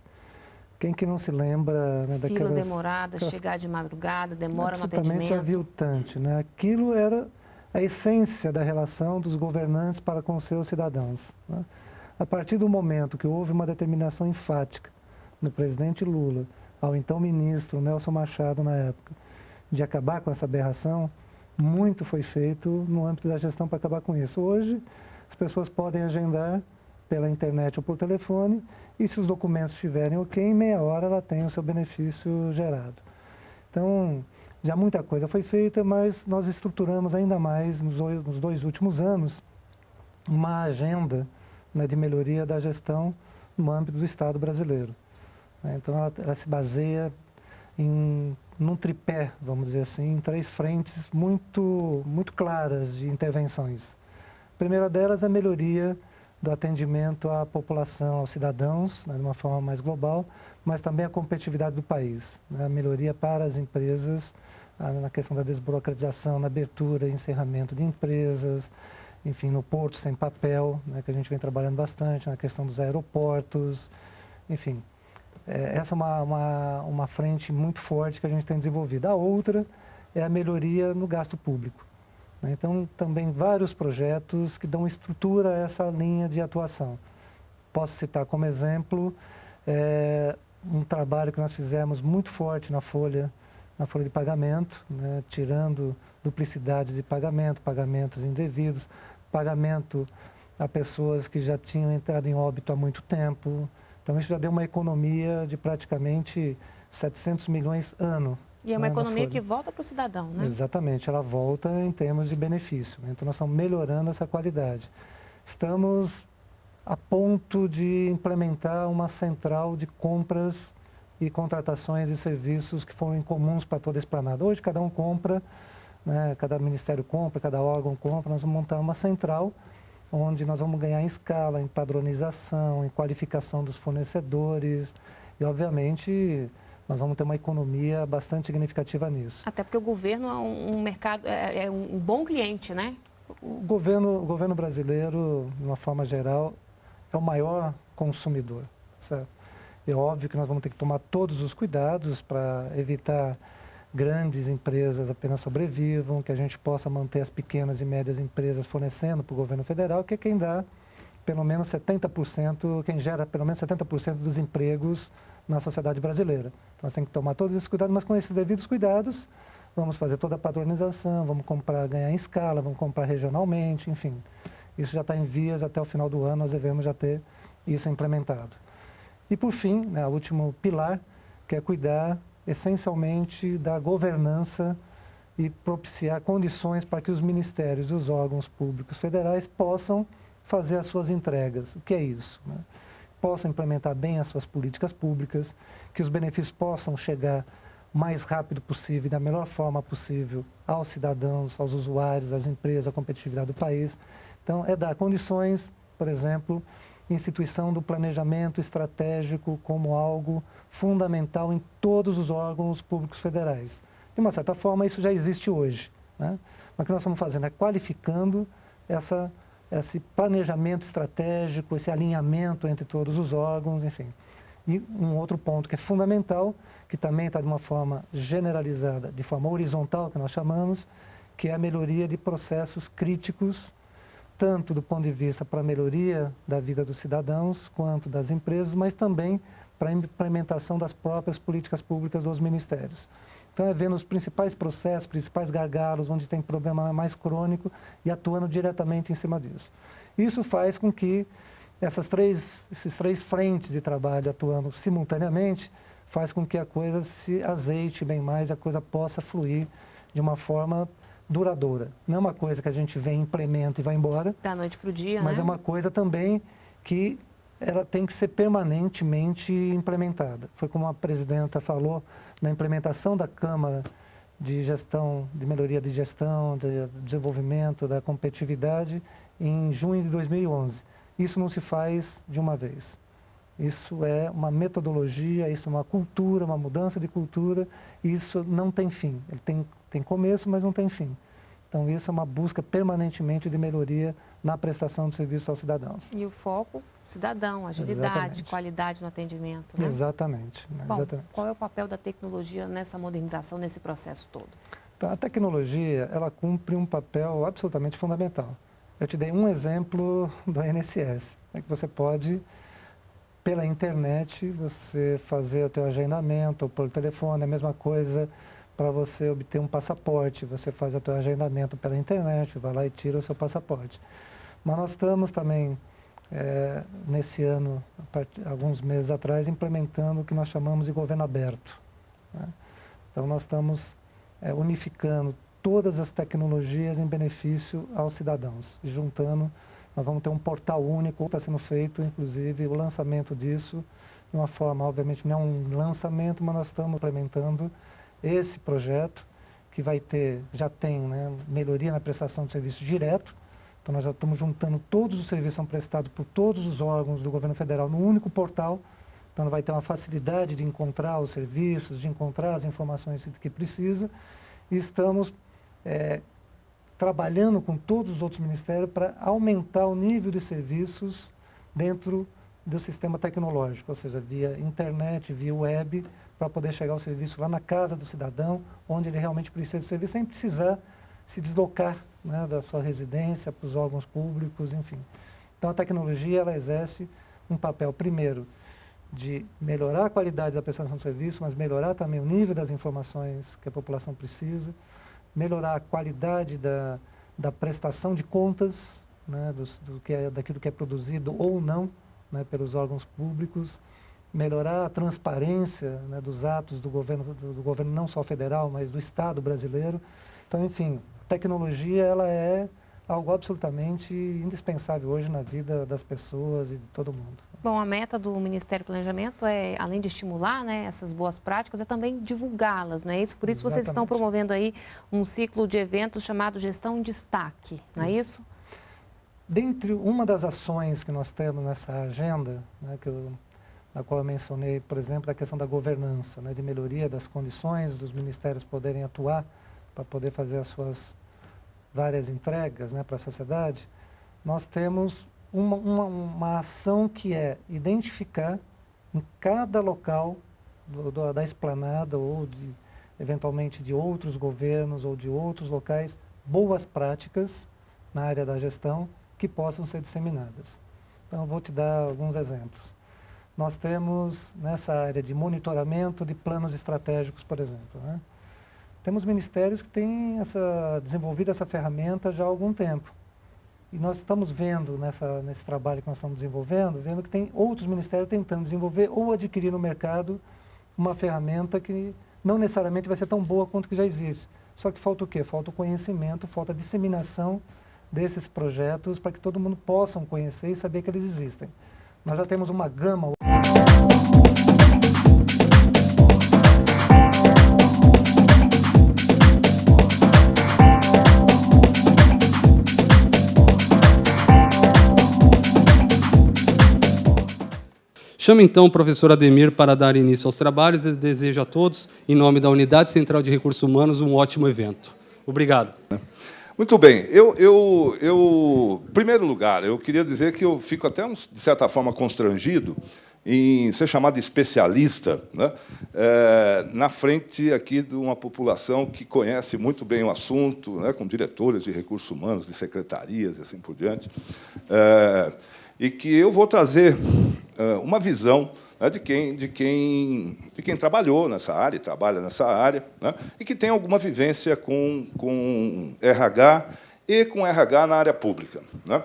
Quem que não se lembra, né, Fila demorada, chegar de madrugada, demora no atendimento. Absolutamente aviltante, né? Aquilo era a essência da relação dos governantes para com seus cidadãos, né? A partir do momento que houve uma determinação enfática do presidente Lula, ao então ministro Nelson Machado na época, de acabar com essa aberração, muito foi feito no âmbito da gestão para acabar com isso. Hoje, as pessoas podem agendar pela internet ou por telefone e, se os documentos estiverem ok, em meia hora ela tem o seu benefício gerado. Então, já muita coisa foi feita, mas nós estruturamos ainda mais, nos dois últimos anos, uma agenda, né, de melhoria da gestão no âmbito do Estado brasileiro. Então, ela se baseia num tripé, vamos dizer assim, em 3 frentes muito claras de intervenções. A primeira delas é a melhoria do atendimento à população, aos cidadãos, né, de uma forma mais global, mas também a competitividade do país, né, a melhoria para as empresas, na questão da desburocratização, na abertura e encerramento de empresas, enfim, no porto sem papel, né, que a gente vem trabalhando bastante, na questão dos aeroportos, enfim. Essa é uma frente muito forte que a gente tem desenvolvido. A outra é a melhoria no gasto público, né? Então, também vários projetos que dão estrutura a essa linha de atuação. Posso citar como exemplo um trabalho que nós fizemos muito forte na folha de pagamento, né? Tirando duplicidades de pagamento, pagamentos indevidos, pagamento a pessoas que já tinham entrado em óbito há muito tempo. Então, isso já deu uma economia de praticamente 700 milhões ano. E é uma economia que volta para o cidadão, né? Exatamente, ela volta em termos de benefício. Então, nós estamos melhorando essa qualidade. Estamos a ponto de implementar uma central de compras e contratações e serviços que foram incomuns para toda a esplanada. Hoje, cada um compra né? Cada ministério compra, cada órgão compra, nós vamos montar uma central onde nós vamos ganhar em escala, em padronização, em qualificação dos fornecedores e, obviamente, nós vamos ter uma economia bastante significativa nisso. Até porque o governo é um mercado, é um bom cliente, né? O governo brasileiro, de uma forma geral, é o maior consumidor, certo? É óbvio que nós vamos ter que tomar todos os cuidados para evitar grandes empresas apenas sobrevivam, que a gente possa manter as pequenas e médias empresas fornecendo para o governo federal, que é quem dá pelo menos 70%, quem gera pelo menos 70% dos empregos na sociedade brasileira. Então, nós temos que tomar todos esses cuidados, mas com esses devidos cuidados, vamos fazer toda a padronização, vamos comprar, ganhar em escala, vamos comprar regionalmente, enfim. Isso já está em vias, até o final do ano nós devemos já ter isso implementado. E, por fim, né, o último pilar, que é cuidar essencialmente da governança e propiciar condições para que os ministérios e os órgãos públicos federais possam fazer as suas entregas. O que é isso? Né? Possam implementar bem as suas políticas públicas, que os benefícios possam chegar o mais rápido possível e da melhor forma possível aos cidadãos, aos usuários, às empresas, à competitividade do país. Então, é dar condições, por exemplo, instituição do planejamento estratégico como algo fundamental em todos os órgãos públicos federais. De uma certa forma, isso já existe hoje, né? Mas o que nós estamos fazendo é qualificando esse planejamento estratégico, esse alinhamento entre todos os órgãos, enfim. E um outro ponto que é fundamental, que também está de uma forma generalizada, de forma horizontal, que nós chamamos, que é a melhoria de processos críticos, tanto do ponto de vista para a melhoria da vida dos cidadãos, quanto das empresas, mas também para a implementação das próprias políticas públicas dos ministérios. Então, é vendo os principais processos, principais gargalos, onde tem problema mais crônico e atuando diretamente em cima disso. Isso faz com que esses três frentes de trabalho atuando simultaneamente, faz com que a coisa se azeite bem mais, a coisa possa fluir de uma forma duradoura. Não é uma coisa que a gente vem, implementa e vai embora. Da noite para o dia, mas né? É uma coisa também que ela tem que ser permanentemente implementada. Foi como a presidenta falou, na implementação da Câmara de Gestão, de Melhoria de Gestão, de Desenvolvimento, da Competitividade, em junho de 2011. Isso não se faz de uma vez. Isso é uma metodologia, isso é uma cultura, uma mudança de cultura, e isso não tem fim. Ele tem começo, mas não tem fim. Então, isso é uma busca permanentemente de melhoria na prestação de serviços aos cidadãos. E o foco, cidadão, agilidade, Exatamente. Qualidade no atendimento, né? Exatamente. Bom, exatamente. qual é o papel da tecnologia nessa modernização, nesse processo todo? Então, a tecnologia, ela cumpre um papel absolutamente fundamental. Eu te dei um exemplo do INSS, que você pode, pela internet, você fazer o teu agendamento, ou pelo telefone, é a mesma coisa para você obter um passaporte, você faz o teu agendamento pela internet, vai lá e tira o seu passaporte. Mas nós estamos também, nesse ano, alguns meses atrás, implementando o que nós chamamos de governo aberto, né? Então, nós estamos unificando todas as tecnologias em benefício aos cidadãos, e juntando, nós vamos ter um portal único, está sendo feito, inclusive, o lançamento disso, de uma forma, obviamente, não é um lançamento, mas nós estamos implementando esse projeto, que vai ter, já tem, né, melhoria na prestação de serviço direto. Então, nós já estamos juntando todos os serviços que são prestados por todos os órgãos do governo federal no único portal. Então, vai ter uma facilidade de encontrar os serviços, de encontrar as informações que precisa. E estamos trabalhando com todos os outros ministérios para aumentar o nível de serviços dentro do sistema tecnológico, ou seja, via internet, via web, para poder chegar ao serviço lá na casa do cidadão, onde ele realmente precisa de serviço, sem precisar se deslocar, né, da sua residência para os órgãos públicos, enfim. Então, a tecnologia, ela exerce um papel, primeiro, de melhorar a qualidade da prestação de serviço, mas melhorar também o nível das informações que a população precisa, melhorar a qualidade da prestação de contas, né, daquilo que é produzido ou não, né, pelos órgãos públicos, melhorar a transparência, né, dos atos do governo não só federal, mas do Estado brasileiro. Então, enfim, a tecnologia, ela é algo absolutamente indispensável hoje na vida das pessoas e de todo mundo. Bom, a meta do Ministério do Planejamento é, além de estimular, né, essas boas práticas, é também divulgá-las, não é isso? Por isso vocês estão promovendo aí um ciclo de eventos chamado Gestão em Destaque, não é isso? Dentre uma das ações que nós temos nessa agenda, né, na qual eu mencionei, por exemplo, a questão da governança, né, de melhoria das condições dos ministérios poderem atuar para poder fazer as suas várias entregas, né, para a sociedade, nós temos uma ação que é identificar em cada local da esplanada ou eventualmente de outros governos ou de outros locais, boas práticas na área da gestão que possam ser disseminadas. Então, eu vou te dar alguns exemplos. Nós temos nessa área de monitoramento de planos estratégicos, por exemplo, né? Temos ministérios que têm desenvolvido essa ferramenta já há algum tempo. E nós estamos vendo, nesse trabalho que nós estamos desenvolvendo, vendo que tem outros ministérios tentando desenvolver ou adquirir no mercado uma ferramenta que não necessariamente vai ser tão boa quanto que já existe. Só que falta o quê? Falta o conhecimento, falta a disseminação desses projetos para que todo mundo possa conhecer e saber que eles existem. Nós já temos uma gama. Chamo então o professor Ademir para dar início aos trabalhos e desejo a todos, em nome da Unidade Central de Recursos Humanos, um ótimo evento. Obrigado. Muito bem. Em primeiro lugar, eu queria dizer que eu fico até, de certa forma, constrangido em ser chamado de especialista, né, na frente aqui de uma população que conhece muito bem o assunto, né, com diretores de recursos humanos, de secretarias e assim por diante, e que eu vou trazer uma visão, né, de quem trabalhou nessa área, trabalha nessa área, né, e que tem alguma vivência com RH e com RH na área pública, né.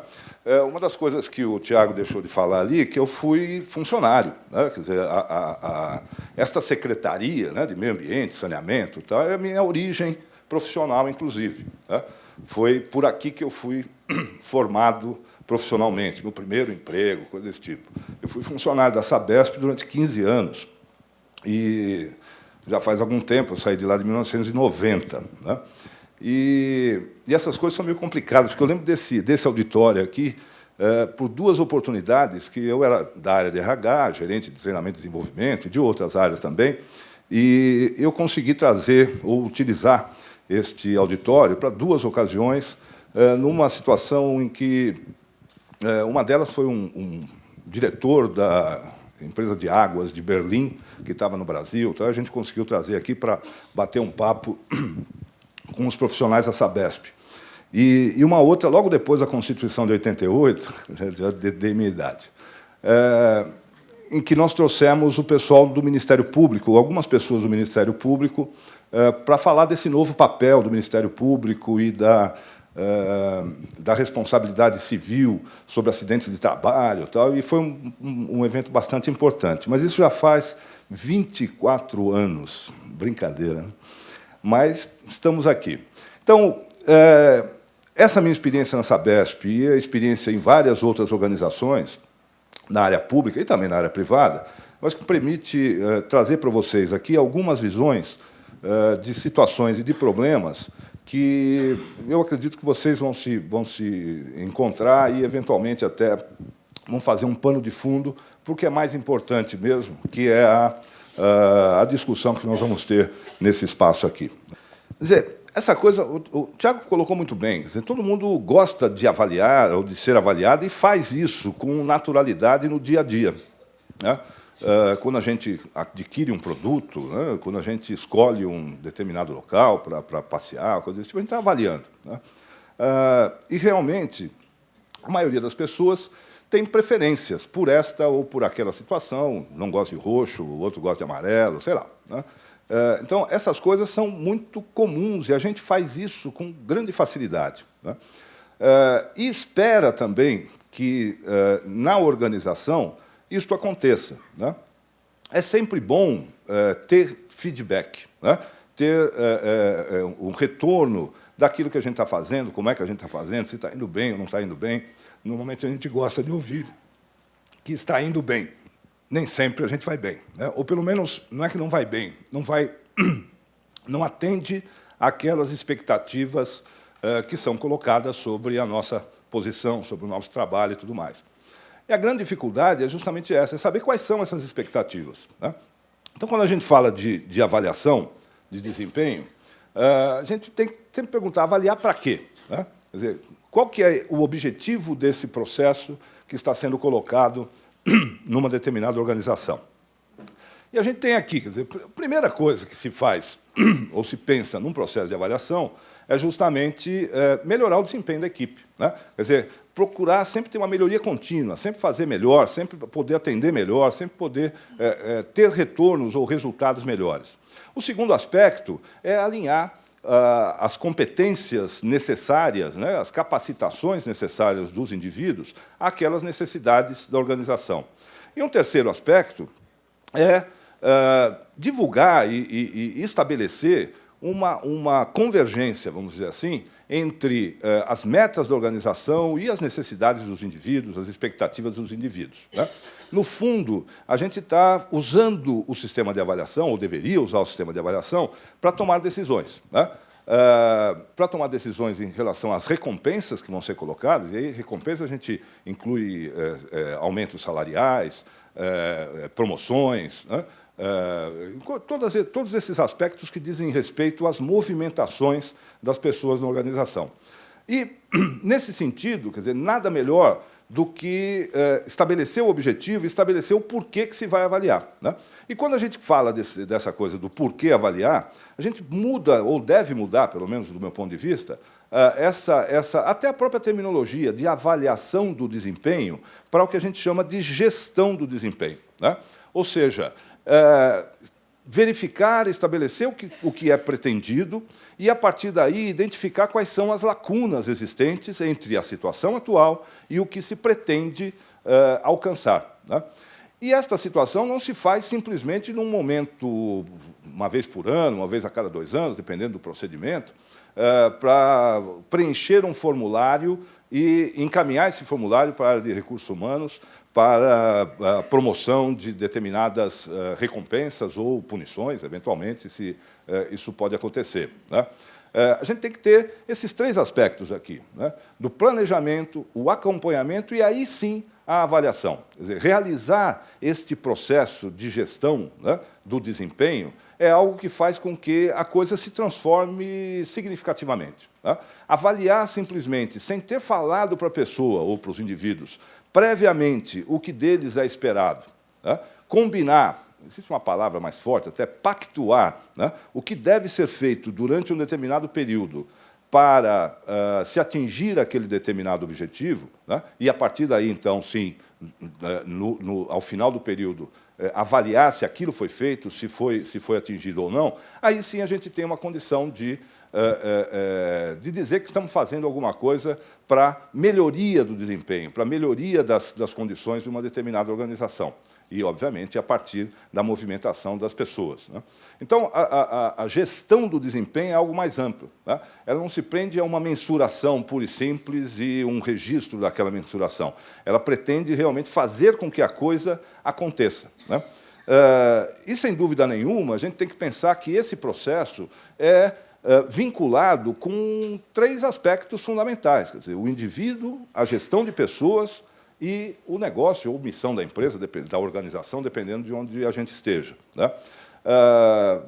Uma das coisas que o Tiago deixou de falar ali é que eu fui funcionário, né, quer dizer, esta secretaria, né, de meio ambiente, saneamento, tal, é a minha origem profissional, inclusive, né. Foi por aqui que eu fui formado profissionalmente, meu primeiro emprego, coisa desse tipo. Eu fui funcionário da Sabesp durante 15 anos, e já faz algum tempo, eu saí de lá de 1990. Né? E essas coisas são meio complicadas, porque eu lembro desse auditório aqui, por duas oportunidades, que eu era da área de RH, gerente de treinamento e desenvolvimento, e de outras áreas também, e eu consegui trazer ou utilizar este auditório para duas ocasiões, numa situação em que uma delas foi um diretor da empresa de águas de Berlim, que estava no Brasil. Então, a gente conseguiu trazer aqui para bater um papo com os profissionais da Sabesp. E uma outra, logo depois da Constituição de 88, já dei minha idade, em que nós trouxemos o pessoal do Ministério Público, algumas pessoas do Ministério Público, para falar desse novo papel do Ministério Público e da responsabilidade civil sobre acidentes de trabalho, tal, e foi um evento bastante importante. Mas isso já faz 24 anos, brincadeira, né? Mas estamos aqui. Então, essa minha experiência na Sabesp e a experiência em várias outras organizações, na área pública e também na área privada, eu acho que permite trazer para vocês aqui algumas visões de situações e de problemas que eu acredito que vocês vão se encontrar e, eventualmente, até vão fazer um pano de fundo para o que é mais importante mesmo, que é a discussão que nós vamos ter nesse espaço aqui. Quer dizer, essa coisa, o Tiago colocou muito bem, quer dizer, todo mundo gosta de avaliar ou de ser avaliado e faz isso com naturalidade no dia a dia, né? Quando a gente adquire um produto, né, quando a gente escolhe um determinado local para passear, coisa desse tipo, a gente está avaliando, né? E, realmente, a maioria das pessoas tem preferências por esta ou por aquela situação, não gosta de roxo, o outro gosta de amarelo, sei lá, né? Então, essas coisas são muito comuns e a gente faz isso com grande facilidade, né? E espera também que, na organização, isto aconteça, né? É sempre bom ter feedback, né? Ter um retorno daquilo que a gente está fazendo, como é que a gente está fazendo, se está indo bem ou não está indo bem. Normalmente, a gente gosta de ouvir que está indo bem. Nem sempre a gente vai bem, né? Ou, pelo menos, não é que não vai bem, não atende àquelas expectativas que são colocadas sobre a nossa posição, sobre o nosso trabalho e tudo mais. E a grande dificuldade é justamente essa, é saber quais são essas expectativas, né? Então, quando a gente fala de avaliação, de desempenho, a gente tem que sempre perguntar, avaliar para quê, né? Quer dizer, qual que é o objetivo desse processo que está sendo colocado numa determinada organização? E a gente tem aqui, quer dizer, a primeira coisa que se faz ou se pensa num processo de avaliação é justamente melhorar o desempenho da equipe, né? Quer dizer, procurar sempre ter uma melhoria contínua, sempre fazer melhor, sempre poder atender melhor, sempre poder ter retornos ou resultados melhores. O segundo aspecto é alinhar as competências necessárias, né, as capacitações necessárias dos indivíduos àquelas necessidades da organização. E um terceiro aspecto é divulgar e estabelecer uma convergência, vamos dizer assim, entre as metas da organização e as necessidades dos indivíduos, as expectativas dos indivíduos, né? No fundo, a gente está usando o sistema de avaliação, ou deveria usar o sistema de avaliação, para tomar decisões, né? Para tomar decisões em relação às recompensas que vão ser colocadas, e aí recompensa a gente inclui aumentos salariais, promoções, né? Todos esses aspectos que dizem respeito às movimentações das pessoas na organização. E, nesse sentido, quer dizer, nada melhor do que estabelecer o objetivo e estabelecer o porquê que se vai avaliar, né? E quando a gente fala dessa coisa do porquê avaliar, a gente muda, ou deve mudar, pelo menos do meu ponto de vista, até a própria terminologia de avaliação do desempenho para o que a gente chama de gestão do desempenho, né? Ou seja, verificar, estabelecer o que é pretendido e, a partir daí, identificar quais são as lacunas existentes entre a situação atual e o que se pretende alcançar, né? E esta situação não se faz simplesmente num momento, uma vez por ano, uma vez a cada 2 anos, dependendo do procedimento, para preencher um formulário e encaminhar esse formulário para a área de recursos humanos para a promoção de determinadas recompensas ou punições, eventualmente, se isso pode acontecer, né? A gente tem que ter esses 3 aspectos aqui, né? Do planejamento, o acompanhamento e, aí sim, a avaliação. Quer dizer, realizar este processo de gestão, né, do desempenho é algo que faz com que a coisa se transforme significativamente, né? Avaliar simplesmente, sem ter falado para a pessoa ou para os indivíduos previamente o que deles é esperado, né? Combinar, existe uma palavra mais forte, até pactuar, né, o que deve ser feito durante um determinado período para se atingir aquele determinado objetivo, né, e, a partir daí, então, sim, ao final do período, avaliar se aquilo foi feito, se foi atingido ou não, aí sim a gente tem uma condição de dizer que estamos fazendo alguma coisa para melhoria do desempenho, para melhoria das condições de uma determinada organização. E, obviamente, a partir da movimentação das pessoas, né? Então, a gestão do desempenho é algo mais amplo, né? Ela não se prende a uma mensuração pura e simples e um registro daquela mensuração. Ela pretende realmente fazer com que a coisa aconteça, né? E, sem dúvida nenhuma, a gente tem que pensar que esse processo é vinculado com 3 aspectos fundamentais, quer dizer, o indivíduo, a gestão de pessoas e o negócio ou missão da empresa, da organização, dependendo de onde a gente esteja, né?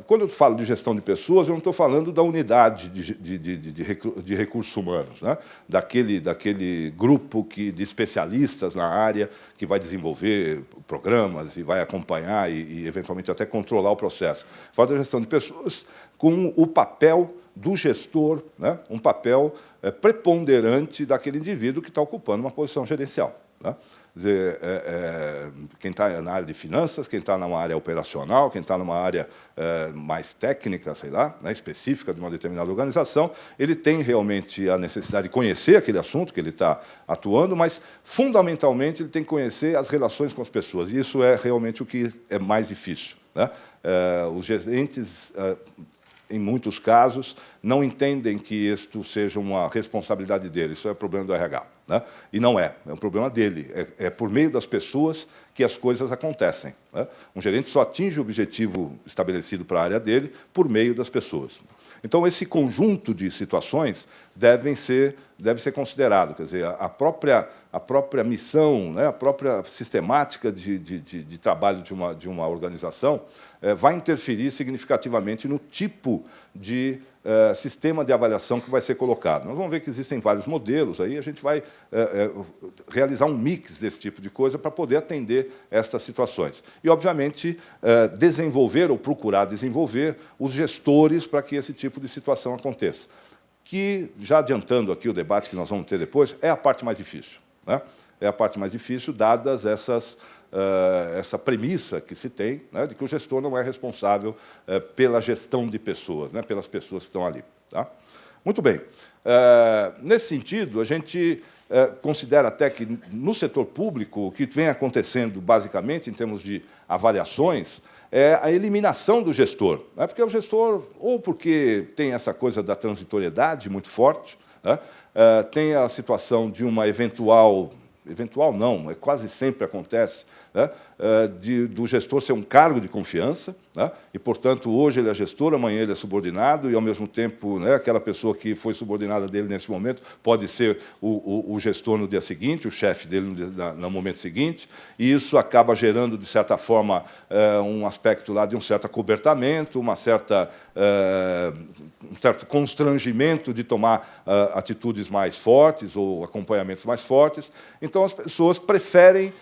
Quando eu falo de gestão de pessoas, eu não estou falando da unidade de recursos humanos, né? daquele grupo de especialistas na área que vai desenvolver programas e vai acompanhar e eventualmente, até controlar o processo. Falo da gestão de pessoas com o papel do gestor, né? Um papel preponderante daquele indivíduo que está ocupando uma posição gerencial, né? Quer dizer, quem está na área de finanças, quem está numa área operacional, quem está numa área mais técnica, sei lá, né, específica de uma determinada organização, ele tem realmente a necessidade de conhecer aquele assunto que ele está atuando, mas, fundamentalmente, ele tem que conhecer as relações com as pessoas, e isso é realmente o que é mais difícil, né? Os gerentes em muitos casos, não entendem que isto seja uma responsabilidade dele. Isso é problema do RH. Né? E não é um problema dele. É por meio das pessoas que as coisas acontecem. Né? Um gerente só atinge o objetivo estabelecido para a área dele por meio das pessoas. Então, esse conjunto de situações deve ser considerado. Quer dizer, a própria missão, né, a própria sistemática de trabalho de uma organização vai interferir significativamente no tipo de sistema de avaliação que vai ser colocado. Nós vamos ver que existem vários modelos, aí a gente vai realizar um mix desse tipo de coisa para poder atender estas situações. E, obviamente, desenvolver ou procurar desenvolver os gestores para que esse tipo de situação aconteça. Que, já adiantando aqui o debate que nós vamos ter depois, é a parte mais difícil. Né? É a parte mais difícil, dadas essa premissa que se tem, né, de que o gestor não é responsável pela gestão de pessoas, né, pelas pessoas que estão ali. Tá? Muito bem. Nesse sentido, a gente considera até que, no setor público, o que vem acontecendo, basicamente, em termos de avaliações, é a eliminação do gestor. Né, porque o gestor, ou porque tem essa coisa da transitoriedade muito forte, né, tem a situação de uma eventual não, quase sempre acontece, né, do gestor ser um cargo de confiança, né, e, portanto, hoje ele é gestor, amanhã ele é subordinado, e, ao mesmo tempo, né, aquela pessoa que foi subordinada dele nesse momento pode ser o gestor no dia seguinte, o chefe dele no momento seguinte, e isso acaba gerando, de certa forma, um aspecto lá de um certo acobertamento, um certo constrangimento de tomar atitudes mais fortes ou acompanhamentos mais fortes. Então, as pessoas preferem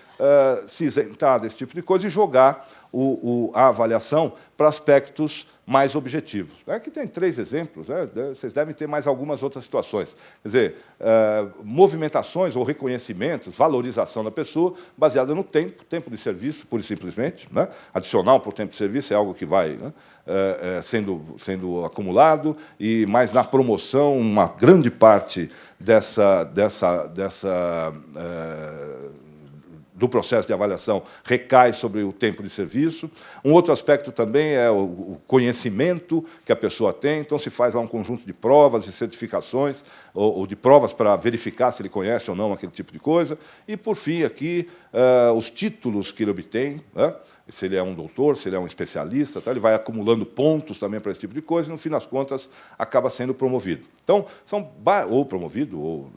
se isentar desse tipo de coisa e jogar a avaliação para aspectos mais objetivos. Aqui tem 3 exemplos, né? Vocês devem ter mais algumas outras situações. Quer dizer, movimentações ou reconhecimentos, valorização da pessoa, baseada no tempo de serviço, pura e simplesmente. Né? Adicional por tempo de serviço é algo que vai, né, sendo acumulado, e mais na promoção, uma grande parte do processo de avaliação recai sobre o tempo de serviço. Um outro aspecto também é o conhecimento que a pessoa tem. Então, se faz lá um conjunto de provas e certificações, ou de provas para verificar se ele conhece ou não aquele tipo de coisa. E, por fim, aqui, os títulos que ele obtém, né? Se ele é um doutor, se ele é um especialista, tá? Ele vai acumulando pontos também para esse tipo de coisa e, no fim das contas, acaba sendo promovido. Então, ou promovido, ou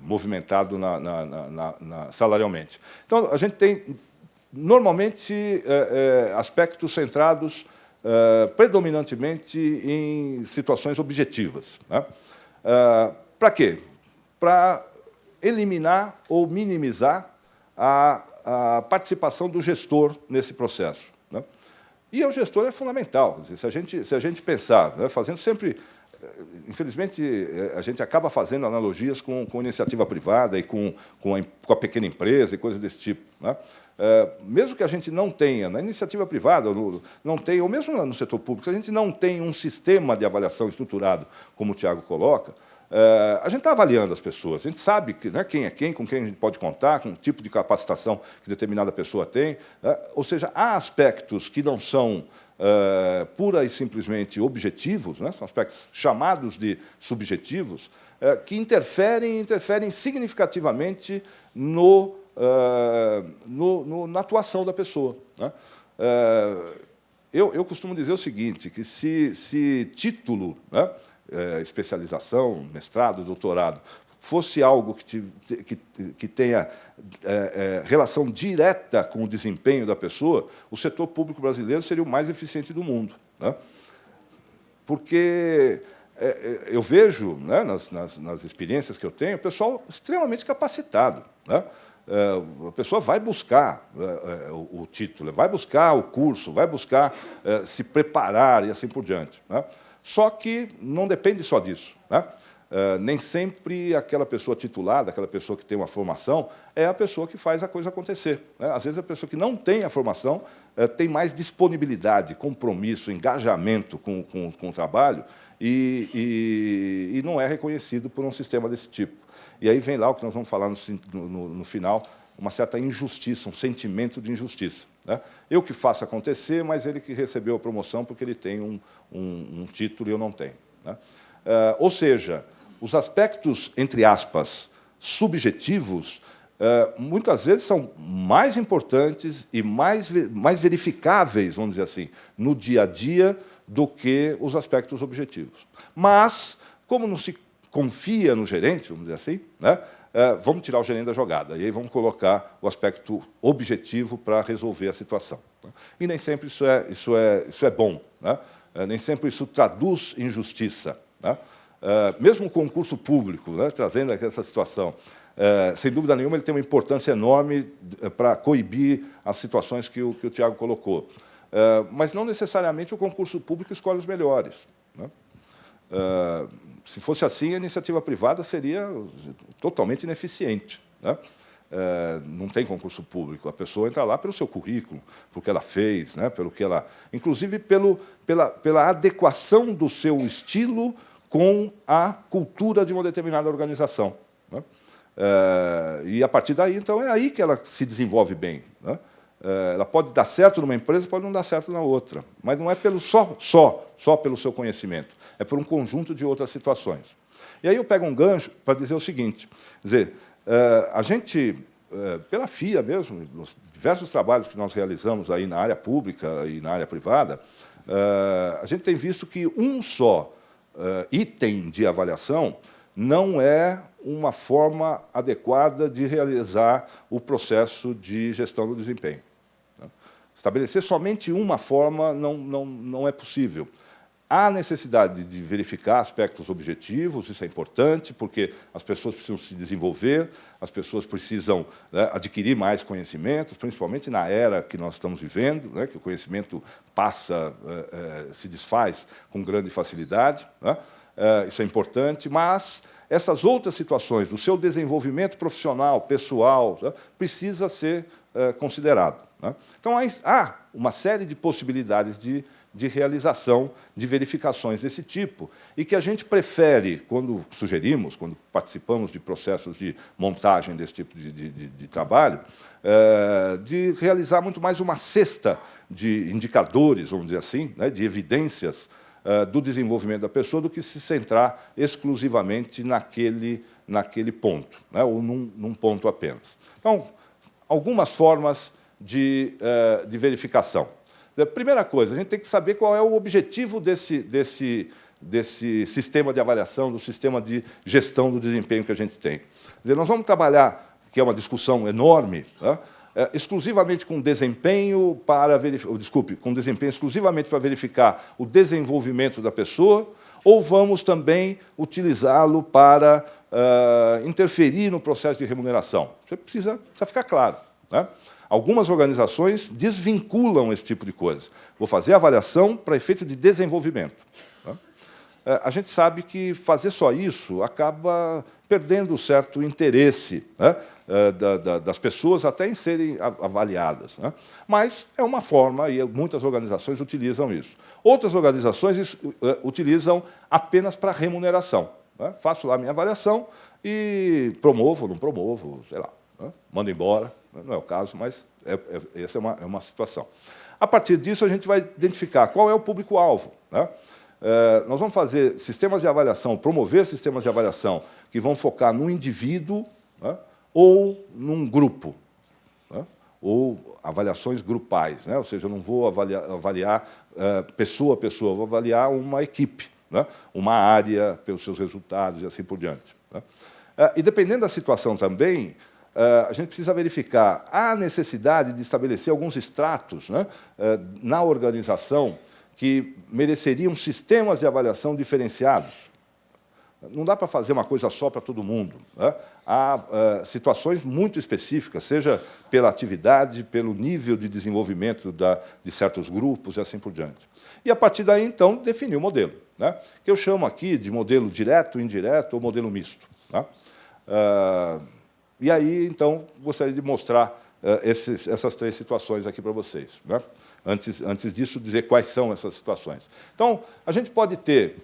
movimentado salarialmente. Então, a gente tem, normalmente, aspectos centrados predominantemente em situações objetivas. Né? Para quê? Para eliminar ou minimizar a participação do gestor nesse processo. Né? E o gestor é fundamental. Quer dizer, se a gente pensar, né, fazendo sempre... Infelizmente, a gente acaba fazendo analogias com iniciativa privada e com a pequena empresa e coisas desse tipo. Né? Mesmo que a gente não tenha, na iniciativa privada, não tenha, ou mesmo no setor público, se a gente não tem um sistema de avaliação estruturado, como o Tiago coloca, a gente está avaliando as pessoas, a gente sabe né, quem é quem, com quem a gente pode contar, com o tipo de capacitação que determinada pessoa tem. Né? Ou seja, há aspectos que não são pura e simplesmente objetivos, né? São aspectos chamados de subjetivos, que interferem significativamente na atuação da pessoa. Né? Eu costumo dizer o seguinte, que se título, né, especialização, mestrado, doutorado, fosse algo que tenha relação direta com o desempenho da pessoa, o setor público brasileiro seria o mais eficiente do mundo. Né? Porque eu vejo, né, nas experiências que eu tenho, o pessoal extremamente capacitado. Né? A pessoa vai buscar o título, vai buscar o curso, vai buscar se preparar e assim por diante. Né? Só que não depende só disso. Né? Nem sempre aquela pessoa titulada, aquela pessoa que tem uma formação, é a pessoa que faz a coisa acontecer. Né? Às vezes, a pessoa que não tem a formação tem mais disponibilidade, compromisso, engajamento com o trabalho e não é reconhecido por um sistema desse tipo. E aí vem lá o que nós vamos falar no final, uma certa injustiça, um sentimento de injustiça, né? Eu que faço acontecer, mas ele que recebeu a promoção porque ele tem um título e eu não tenho, né? Ou seja, os aspectos, entre aspas, subjetivos, muitas vezes são mais importantes e mais verificáveis, vamos dizer assim, no dia a dia do que os aspectos objetivos. Mas, como não se confia no gerente, vamos dizer assim, né, vamos tirar o gerente da jogada, e aí vamos colocar o aspecto objetivo para resolver a situação, né? E nem sempre isso é bom, né? Nem sempre isso traduz em justiça, né? Mesmo o concurso público, né, trazendo essa situação, sem dúvida nenhuma, ele tem uma importância enorme para coibir as situações que o Tiago colocou. Mas não necessariamente o concurso público escolhe os melhores, né? Se fosse assim, a iniciativa privada seria totalmente ineficiente, né? Não tem concurso público, a pessoa entra lá pelo seu currículo, pelo que ela fez, né? Pelo que ela, inclusive pela adequação do seu estilo com a cultura de uma determinada organização, né? E, a partir daí, então, é aí que ela se desenvolve bem, né? Ela pode dar certo numa empresa, pode não dar certo na outra, mas não é só pelo seu conhecimento, é por um conjunto de outras situações. E aí eu pego um gancho para dizer o seguinte, a gente, pela FIA mesmo, nos diversos trabalhos que nós realizamos aí na área pública e na área privada, a gente tem visto que um só item de avaliação não é uma forma adequada de realizar o processo de gestão do desempenho. Estabelecer somente uma forma não é possível. Há necessidade de verificar aspectos objetivos, isso é importante, porque as pessoas precisam se desenvolver, as pessoas precisam, né, adquirir mais conhecimentos, principalmente na era que nós estamos vivendo, né, que o conhecimento se desfaz com grande facilidade, né? Isso é importante, mas essas outras situações do seu desenvolvimento profissional, pessoal, né, precisa ser considerado, né? Então, há uma série de possibilidades de realização de verificações desse tipo, e que a gente prefere, quando sugerimos, quando participamos de processos de montagem desse tipo de trabalho, de realizar muito mais uma cesta de indicadores, vamos dizer assim, né, de evidências do desenvolvimento da pessoa, do que se centrar exclusivamente naquele ponto, né, ou num ponto apenas. Então, algumas formas de verificação. A primeira coisa, a gente tem que saber qual é o objetivo desse sistema de avaliação, do sistema de gestão do desempenho que a gente tem. Quer dizer, nós vamos trabalhar, que é uma discussão enorme, né, exclusivamente com desempenho com desempenho exclusivamente para verificar o desenvolvimento da pessoa, ou vamos também utilizá-lo para interferir no processo de remuneração? Isso precisa ficar claro, né? Algumas organizações desvinculam esse tipo de coisa. Vou fazer avaliação para efeito de desenvolvimento, né? A gente sabe que fazer só isso acaba perdendo certo interesse, né, das pessoas até em serem avaliadas, né? Mas é uma forma, e muitas organizações utilizam isso. Outras organizações utilizam apenas para remuneração, né? Faço lá a minha avaliação e promovo, não promovo, sei lá, né? Mando embora, não é o caso, mas essa é uma situação. A partir disso, a gente vai identificar qual é o público-alvo, né? Nós vamos fazer sistemas de avaliação, promover sistemas de avaliação que vão focar no indivíduo, né, ou num grupo, né, ou avaliações grupais, né? Ou seja, eu não vou avaliar pessoa a pessoa, vou avaliar uma equipe, né, uma área pelos seus resultados e assim por diante, né? E, dependendo da situação também, a gente precisa verificar a necessidade de estabelecer alguns estratos, né, na organização que mereceriam sistemas de avaliação diferenciados. Não dá para fazer uma coisa só para todo mundo, né? Há situações muito específicas, seja pela atividade, pelo nível de desenvolvimento de certos grupos e assim por diante. E, a partir daí, então, definir o modelo, né, que eu chamo aqui de modelo direto, indireto ou modelo misto, né? E aí, então, gostaria de mostrar essas três situações aqui para vocês, né? Antes disso, dizer quais são essas situações. Então, a gente pode ter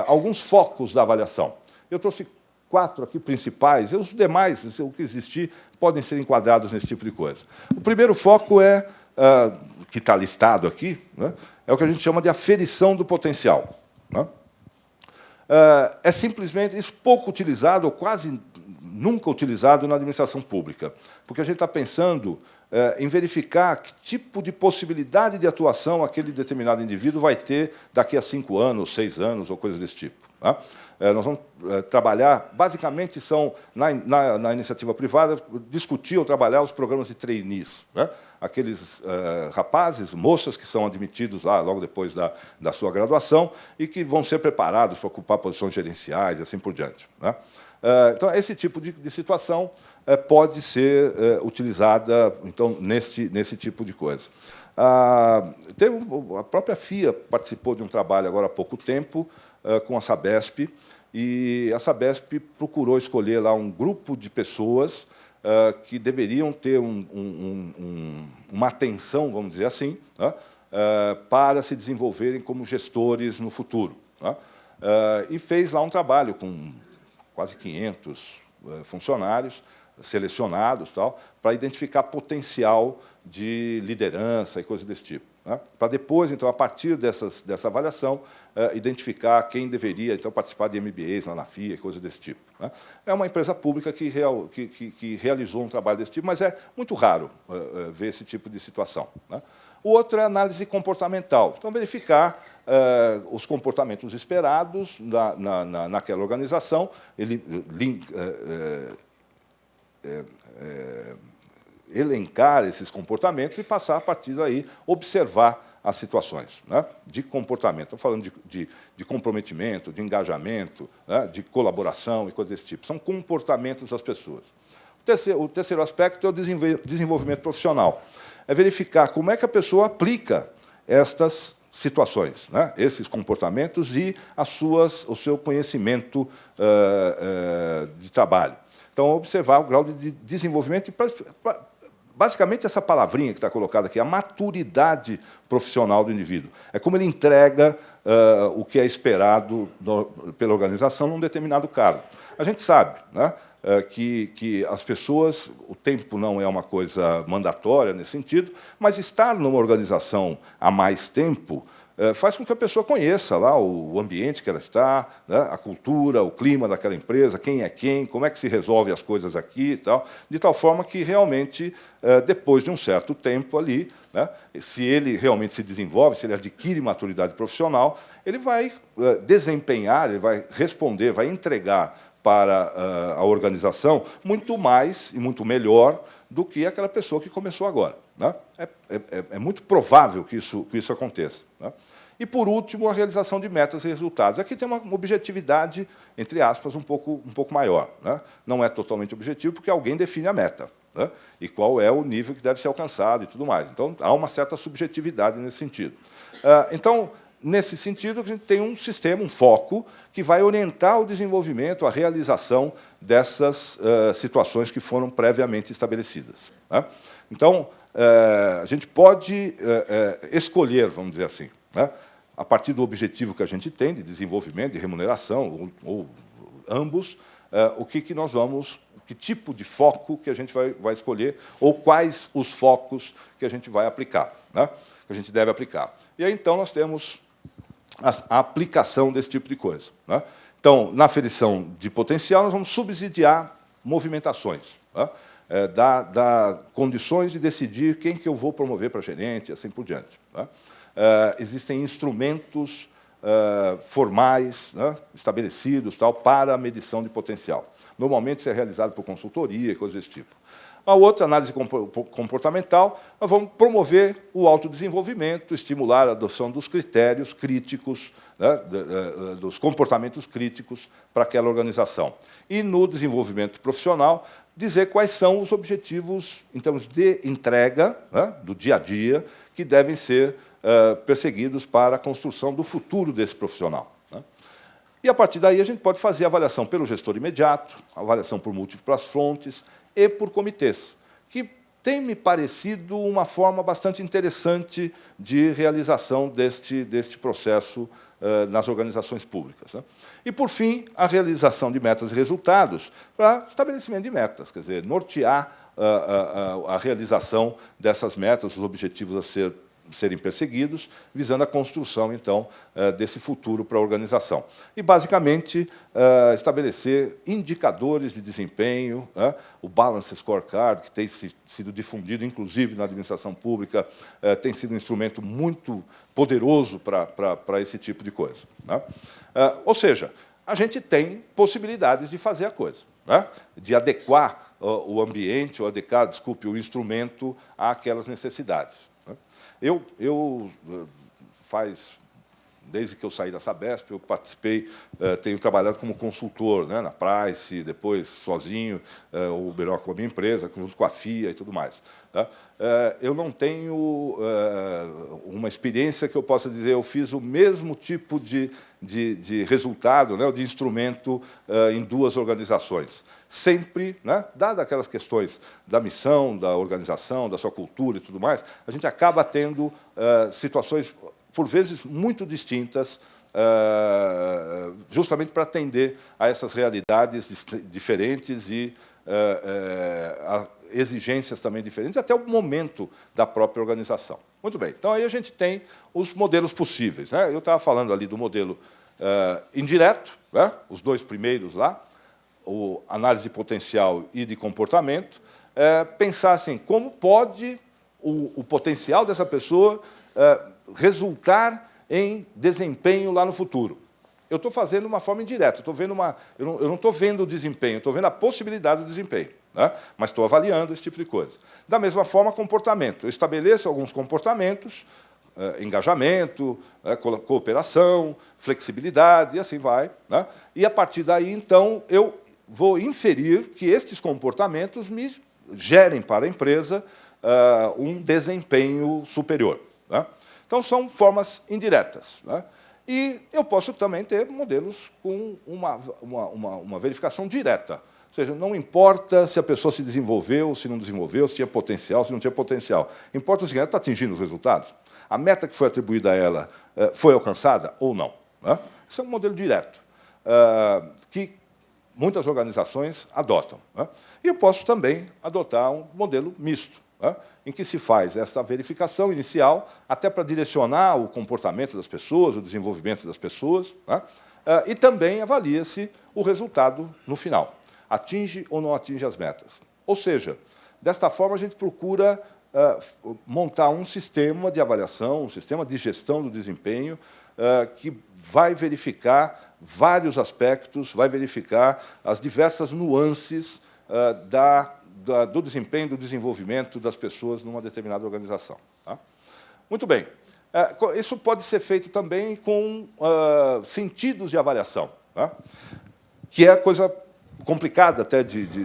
alguns focos da avaliação. Eu trouxe quatro aqui principais, e os demais, o que existir, podem ser enquadrados nesse tipo de coisa. O primeiro foco que está listado aqui, né, é o que a gente chama de aferição do potencial. Né? É simplesmente isso pouco utilizado, ou quase nunca utilizado na administração pública, porque a gente está pensando em verificar que tipo de possibilidade de atuação aquele determinado indivíduo vai ter daqui a 5 anos, 6 anos, ou coisa desse tipo. Tá? Nós vamos trabalhar, basicamente, na iniciativa privada, discutir ou trabalhar os programas de trainees. Né? Aqueles rapazes, moças que são admitidos lá logo depois da sua graduação e que vão ser preparados para ocupar posições gerenciais e assim por diante. Né? Então, esse tipo de situação pode ser utilizada então, nesse tipo de coisa. A própria FIA participou de um trabalho agora há pouco tempo com a Sabesp, e a Sabesp procurou escolher lá um grupo de pessoas que deveriam ter uma atenção, vamos dizer assim, né, para se desenvolverem como gestores no futuro. Né, e fez lá um trabalho com quase 500 funcionários selecionados para identificar potencial de liderança e coisas desse tipo. Né? Para depois, então, a partir dessa avaliação, identificar quem deveria então, participar de MBAs lá na FIA, coisas desse tipo. Né? É uma empresa pública que realizou um trabalho desse tipo, mas é muito raro ver esse tipo de situação. Né? O outro é a análise comportamental. Então, verificar os comportamentos esperados naquela organização, elencar esses comportamentos e passar, a partir daí, observar as situações, né, de comportamento. Estou falando de comprometimento, de engajamento, né, de colaboração e coisas desse tipo. São comportamentos das pessoas. O terceiro aspecto é o desenvolvimento profissional. É verificar como é que a pessoa aplica estas situações, né, esses comportamentos e o seu conhecimento de trabalho. Então, observar o grau de desenvolvimento, e basicamente essa palavrinha que está colocada aqui, a maturidade profissional do indivíduo. É como ele entrega o que é esperado pela organização num determinado cargo. A gente sabe, né, que as pessoas, o tempo não é uma coisa mandatória nesse sentido, mas estar numa organização há mais tempo faz com que a pessoa conheça lá o ambiente que ela está, né, a cultura, o clima daquela empresa, quem é quem, como é que se resolve as coisas aqui e tal, de tal forma que, realmente, depois de um certo tempo ali, né, se ele realmente se desenvolve, se ele adquire maturidade profissional, ele vai desempenhar, ele vai responder, vai entregar para a organização muito mais e muito melhor do que aquela pessoa que começou agora. Né? É muito provável que isso aconteça. Né? E, por último, a realização de metas e resultados. Aqui tem uma objetividade, entre aspas, um pouco maior. Né? Não é totalmente objetivo, porque alguém define a meta, né? E qual é o nível que deve ser alcançado e tudo mais. Então, há uma certa subjetividade nesse sentido. Então, nesse sentido, a gente tem um sistema, um foco, que vai orientar o desenvolvimento, a realização dessas situações que foram previamente estabelecidas. Né? Então, a gente pode escolher, vamos dizer assim, né, a partir do objetivo que a gente tem, de desenvolvimento, de remuneração, ou ambos, que tipo de foco que a gente vai escolher, ou quais os focos que a gente vai aplicar, né, que a gente deve aplicar. E aí, então, nós temos a aplicação desse tipo de coisa. Né? Então, na aferição de potencial, nós vamos subsidiar movimentações, né? Dar condições de decidir quem que eu vou promover para gerente, e assim por diante. Né? Existem instrumentos formais, né, estabelecidos para a medição de potencial. Normalmente, isso é realizado por consultoria e coisas desse tipo. A outra, análise comportamental, nós vamos promover o autodesenvolvimento, estimular a adoção dos critérios críticos, né, dos comportamentos críticos para aquela organização. E, no desenvolvimento profissional, dizer quais são os objetivos, em termos de entrega, né, do dia a dia, que devem ser perseguidos para a construção do futuro desse profissional. Né? E, a partir daí, a gente pode fazer avaliação pelo gestor imediato, avaliação por múltiplas frontes, e por comitês, que tem me parecido uma forma bastante interessante de realização deste processo nas organizações públicas, né? E, por fim, a realização de metas e resultados para estabelecimento de metas, quer dizer, nortear a realização dessas metas, os objetivos a serem perseguidos, visando a construção, então, desse futuro para a organização. E, basicamente, estabelecer indicadores de desempenho, né? O Balance Scorecard, que tem sido difundido, inclusive, na administração pública, tem sido um instrumento muito poderoso para esse tipo de coisa, né? Ou seja, a gente tem possibilidades de fazer a coisa, né? De adequar o ambiente, ou adequar, desculpe, o instrumento àquelas necessidades. Desde que eu saí da Sabesp, eu participei, tenho trabalhado como consultor, né, na Price, depois sozinho, ou melhor, com a minha empresa, junto com a FIA e tudo mais, né? Eu não tenho uma experiência que eu possa dizer eu fiz o mesmo tipo de resultado, né, de instrumento em duas organizações. Sempre, né, dadas aquelas questões da missão, da organização, da sua cultura e tudo mais, a gente acaba tendo situações, por vezes, muito distintas, justamente para atender a essas realidades diferentes e a exigências também diferentes, até o momento da própria organização. Muito bem, então aí a gente tem os modelos possíveis, né? Eu estava falando ali do modelo indireto, né? Os dois primeiros lá, o análise de potencial e de comportamento, pensar assim, como pode o potencial dessa pessoa resultar em desempenho lá no futuro. Eu estou fazendo de uma forma indireta, eu não estou vendo o desempenho, estou vendo a possibilidade do desempenho, né? Mas estou avaliando esse tipo de coisa. Da mesma forma, comportamento. Eu estabeleço alguns comportamentos, engajamento, cooperação, flexibilidade, e assim vai, né? E, a partir daí, então, eu vou inferir que estes comportamentos me gerem para a empresa um desempenho superior, né? Então, são formas indiretas, né? E eu posso também ter modelos com uma verificação direta. Ou seja, não importa se a pessoa se desenvolveu, se não desenvolveu, se tinha potencial, se não tinha potencial. Importa o seguinte, ela está atingindo os resultados? A meta que foi atribuída a ela foi alcançada ou não, né? Esse é um modelo direto, que muitas organizações adotam, né? E eu posso também adotar um modelo misto, né, em que se faz essa verificação inicial, até para direcionar o comportamento das pessoas, o desenvolvimento das pessoas, né, e também avalia-se o resultado no final. Atinge ou não atinge as metas. Ou seja, desta forma, a gente procura montar um sistema de avaliação, um sistema de gestão do desempenho, que vai verificar vários aspectos, vai verificar as diversas nuances do desempenho, do desenvolvimento das pessoas numa determinada organização, tá? Muito bem. Isso pode ser feito também com sentidos de avaliação, tá? Que é coisa complicada até de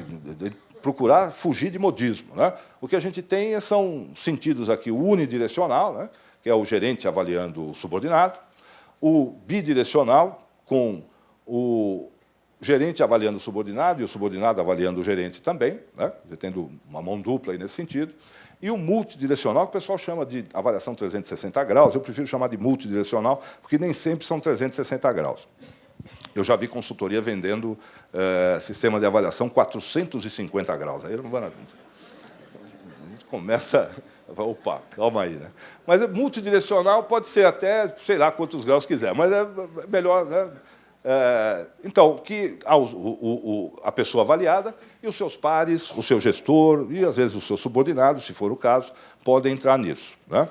procurar fugir de modismo, né? O que a gente tem são sentidos aqui, o unidirecional, né, que é o gerente avaliando o subordinado, o bidirecional, com o gerente avaliando o subordinado e o subordinado avaliando o gerente também, né, tendo uma mão dupla aí nesse sentido, e o multidirecional, que o pessoal chama de avaliação 360 graus, eu prefiro chamar de multidirecional, porque nem sempre são 360 graus. Eu já vi consultoria vendendo sistema de avaliação 450 graus. Aí a gente começa... Opa, calma aí, né? Mas multidirecional pode ser até, sei lá, quantos graus quiser, mas é melhor, né? Então, que a pessoa avaliada e os seus pares, o seu gestor e, às vezes, o seu subordinado, se for o caso, podem entrar nisso, né?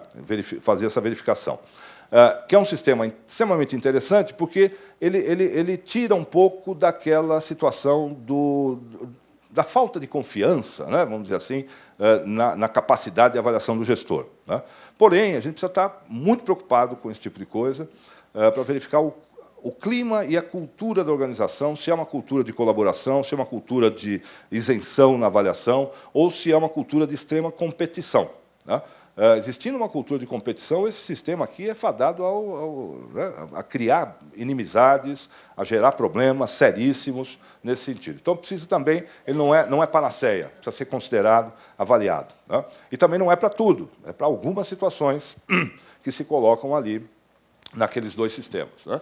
Fazer essa verificação. Que é um sistema extremamente interessante, porque ele tira um pouco daquela situação da falta de confiança, né, vamos dizer assim, na capacidade de avaliação do gestor, né? Porém, a gente precisa estar muito preocupado com esse tipo de coisa, para verificar o clima e a cultura da organização, se é uma cultura de colaboração, se é uma cultura de isenção na avaliação, ou se é uma cultura de extrema competição, né? Existindo uma cultura de competição, esse sistema aqui é fadado a criar inimizades, a gerar problemas seríssimos nesse sentido. Então, precisa também, ele não é panaceia, precisa ser considerado, avaliado. Né? E também não é para tudo, é para algumas situações que se colocam ali naqueles dois sistemas. Né?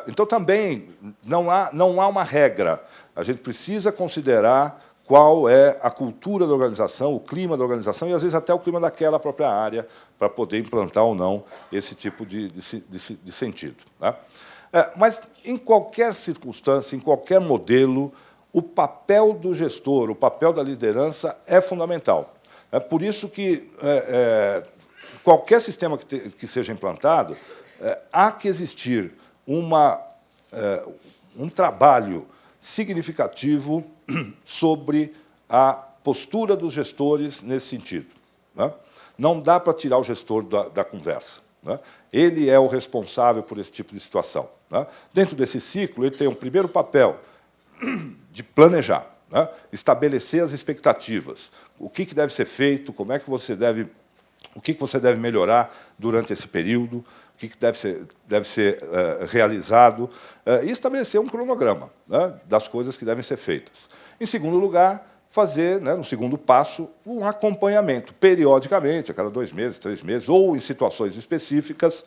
Então, também não há uma regra. A gente precisa considerar qual é a cultura da organização, o clima da organização e, às vezes, até o clima daquela própria área para poder implantar ou não esse tipo de sentido. Né? Mas, em qualquer circunstância, em qualquer modelo, o papel do gestor, o papel da liderança é fundamental. É por isso que qualquer sistema que seja implantado, há que existir um trabalho significativo sobre a postura dos gestores nesse sentido. Né? Não dá para tirar o gestor da conversa. Né? Ele é o responsável por esse tipo de situação. Né? Dentro desse ciclo, ele tem um primeiro papel de planejar, né? Estabelecer as expectativas, o que deve ser feito, o que você deve melhorar durante esse período, o que deve ser realizado, e estabelecer um cronograma, né, das coisas que devem ser feitas. Em segundo lugar, fazer, né, no segundo passo, um acompanhamento, periodicamente, a cada 2 meses, 3 meses, ou em situações específicas,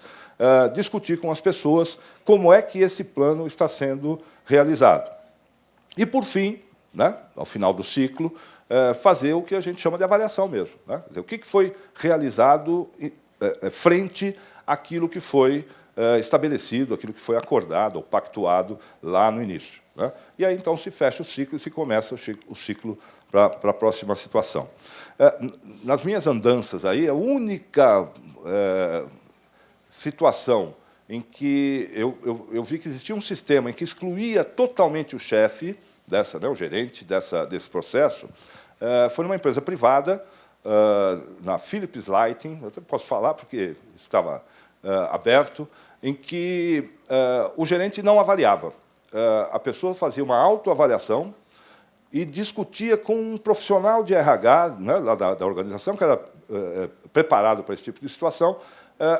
discutir com as pessoas como é que esse plano está sendo realizado. E, por fim, né, ao final do ciclo, fazer o que a gente chama de avaliação mesmo. Né? Quer dizer, o que foi realizado frente àquilo que foi estabelecido, aquilo que foi acordado ou pactuado lá no início. Né? E aí, então, se fecha o ciclo e se começa o ciclo para a próxima situação. Nas minhas andanças aí, a única situação em que eu vi que existia um sistema em que excluía totalmente o chefe, o gerente desse processo, foi numa empresa privada, na Philips Lighting, eu até posso falar porque isso estava aberto, em que o gerente não avaliava. A pessoa fazia uma autoavaliação e discutia com um profissional de RH, né, lá da organização, que era preparado para esse tipo de situação,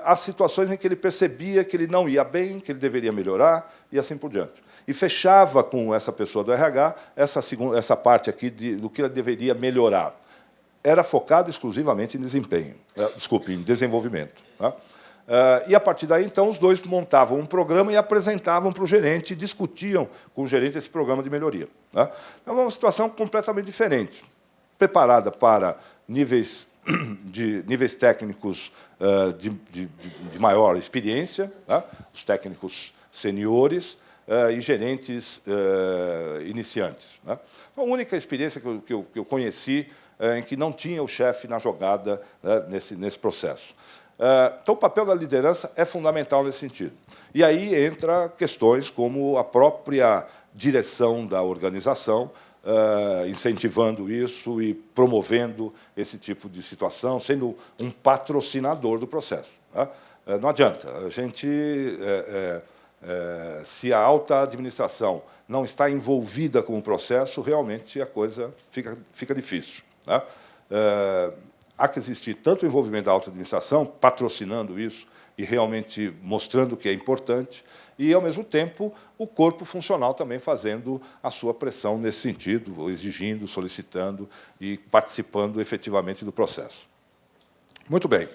as situações em que ele percebia que ele não ia bem, que ele deveria melhorar, e assim por diante. E fechava com essa pessoa do RH essa parte aqui do que ele deveria melhorar. Era focado exclusivamente em desempenho, em desenvolvimento. Né? E, a partir daí, então, os dois montavam um programa e apresentavam para o gerente, e discutiam com o gerente esse programa de melhoria. Né? É uma situação completamente diferente, preparada para níveis técnicos de maior experiência, né? Os técnicos seniores e gerentes iniciantes. Né? A única experiência que eu conheci em que não tinha o chefe na jogada, né, nesse processo. Então, o papel da liderança é fundamental nesse sentido. E aí entra questões como a própria direção da organização, incentivando isso e promovendo esse tipo de situação, sendo um patrocinador do processo. Né? Não adianta. A gente, se a alta administração não está envolvida com o processo, realmente a coisa fica difícil. Né? Há que existir tanto o envolvimento da alta administração, patrocinando isso e realmente mostrando que é importante, e, ao mesmo tempo, o corpo funcional também fazendo a sua pressão nesse sentido, exigindo, solicitando e participando efetivamente do processo. Muito bem.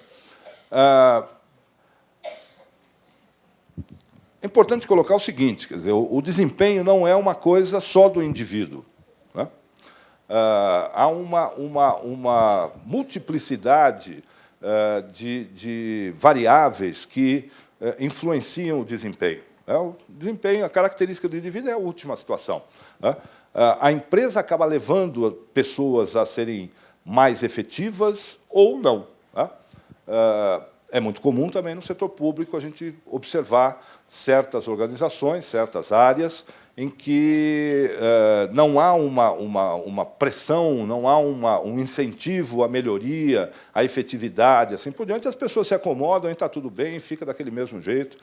É importante colocar o seguinte, quer dizer, o desempenho não é uma coisa só do indivíduo. Né? Há uma multiplicidade de variáveis que influenciam o desempenho. O desempenho, a característica do indivíduo é a última situação. A empresa acaba levando pessoas a serem mais efetivas ou não. É muito comum também no setor público a gente observar certas organizações, certas áreas, em que não há uma pressão, não há um incentivo à melhoria, à efetividade, assim por diante. As pessoas se acomodam e está tudo bem, fica daquele mesmo jeito.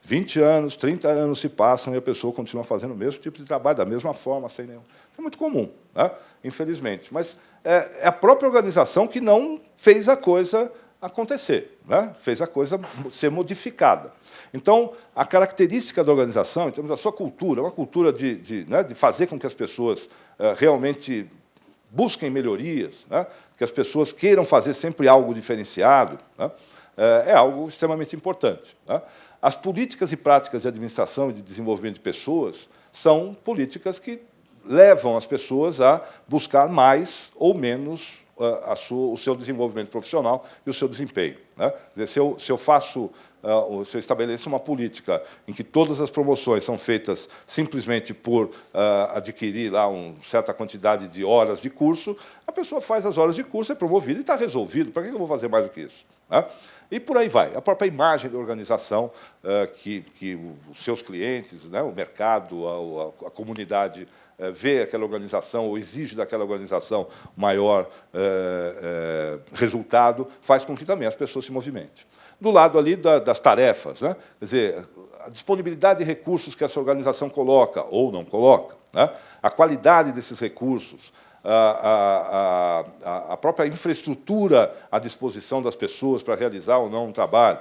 20 anos, 30 anos se passam e a pessoa continua fazendo o mesmo tipo de trabalho, da mesma forma, sem nenhum. É muito comum, né? Infelizmente. Mas é a própria organização que não fez a coisa acontecer, né? Fez a coisa ser modificada. Então, a característica da organização, em termos da sua cultura, uma cultura de fazer com que as pessoas realmente busquem melhorias, né? Que as pessoas queiram fazer sempre algo diferenciado, né? É algo extremamente importante, né? As políticas e práticas de administração e de desenvolvimento de pessoas são políticas que levam as pessoas a buscar mais ou menos o seu desenvolvimento profissional e o seu desempenho, né? Quer dizer, se eu estabeleço uma política em que todas as promoções são feitas simplesmente por adquirir lá uma certa quantidade de horas de curso, a pessoa faz as horas de curso, é promovida e está resolvido. Para que eu vou fazer mais do que isso, né? E por aí vai. A própria imagem da organização que os seus clientes, né, o mercado, a comunidade vê aquela organização ou exige daquela organização maior resultado, faz com que também as pessoas se movimentem. Do lado ali das tarefas, né? Quer dizer, a disponibilidade de recursos que essa organização coloca ou não coloca, né? A qualidade desses recursos, a própria infraestrutura à disposição das pessoas para realizar ou não um trabalho,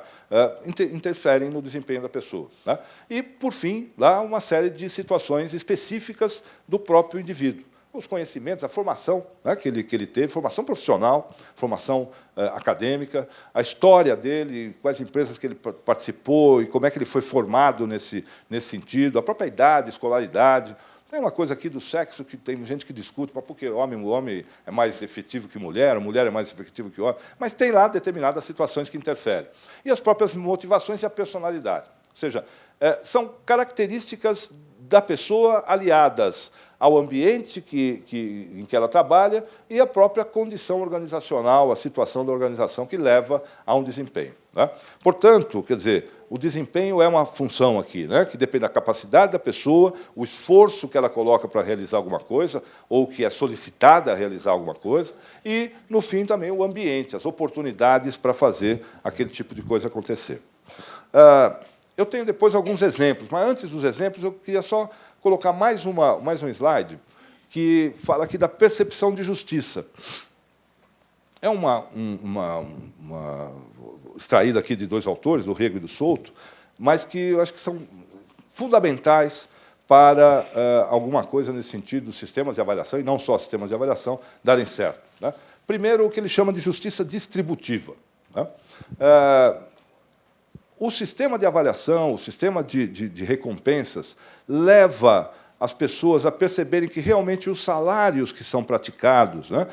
interferem no desempenho da pessoa, né? E, por fim, lá uma série de situações específicas do próprio indivíduo. Os conhecimentos, a formação, né, que ele teve, formação profissional, formação acadêmica, a história dele, quais empresas que ele participou e como é que ele foi formado nesse sentido, a própria idade, escolaridade. Tem uma coisa aqui do sexo que tem gente que discute, porque o homem é mais efetivo que mulher, a mulher é mais efetiva que o homem, mas tem lá determinadas situações que interferem. E as próprias motivações e a personalidade. Ou seja, são características da pessoa aliadas ao ambiente em que ela trabalha e à própria condição organizacional, a situação da organização que leva a um desempenho, né? Portanto, quer dizer, o desempenho é uma função aqui, né, que depende da capacidade da pessoa, o esforço que ela coloca para realizar alguma coisa, ou que é solicitada a realizar alguma coisa, e, no fim, também o ambiente, as oportunidades para fazer aquele tipo de coisa acontecer. Eu tenho depois alguns exemplos, mas antes dos exemplos eu queria só colocar mais um slide que fala aqui da percepção de justiça. É uma extraída aqui de dois autores, do Rego e do Souto, mas que eu acho que são fundamentais para alguma coisa nesse sentido, dos sistemas de avaliação, e não só sistemas de avaliação, darem certo, né? Primeiro, o que ele chama de justiça distributiva, né? O sistema de avaliação, o sistema de recompensas, leva as pessoas a perceberem que realmente os salários que são praticados, né,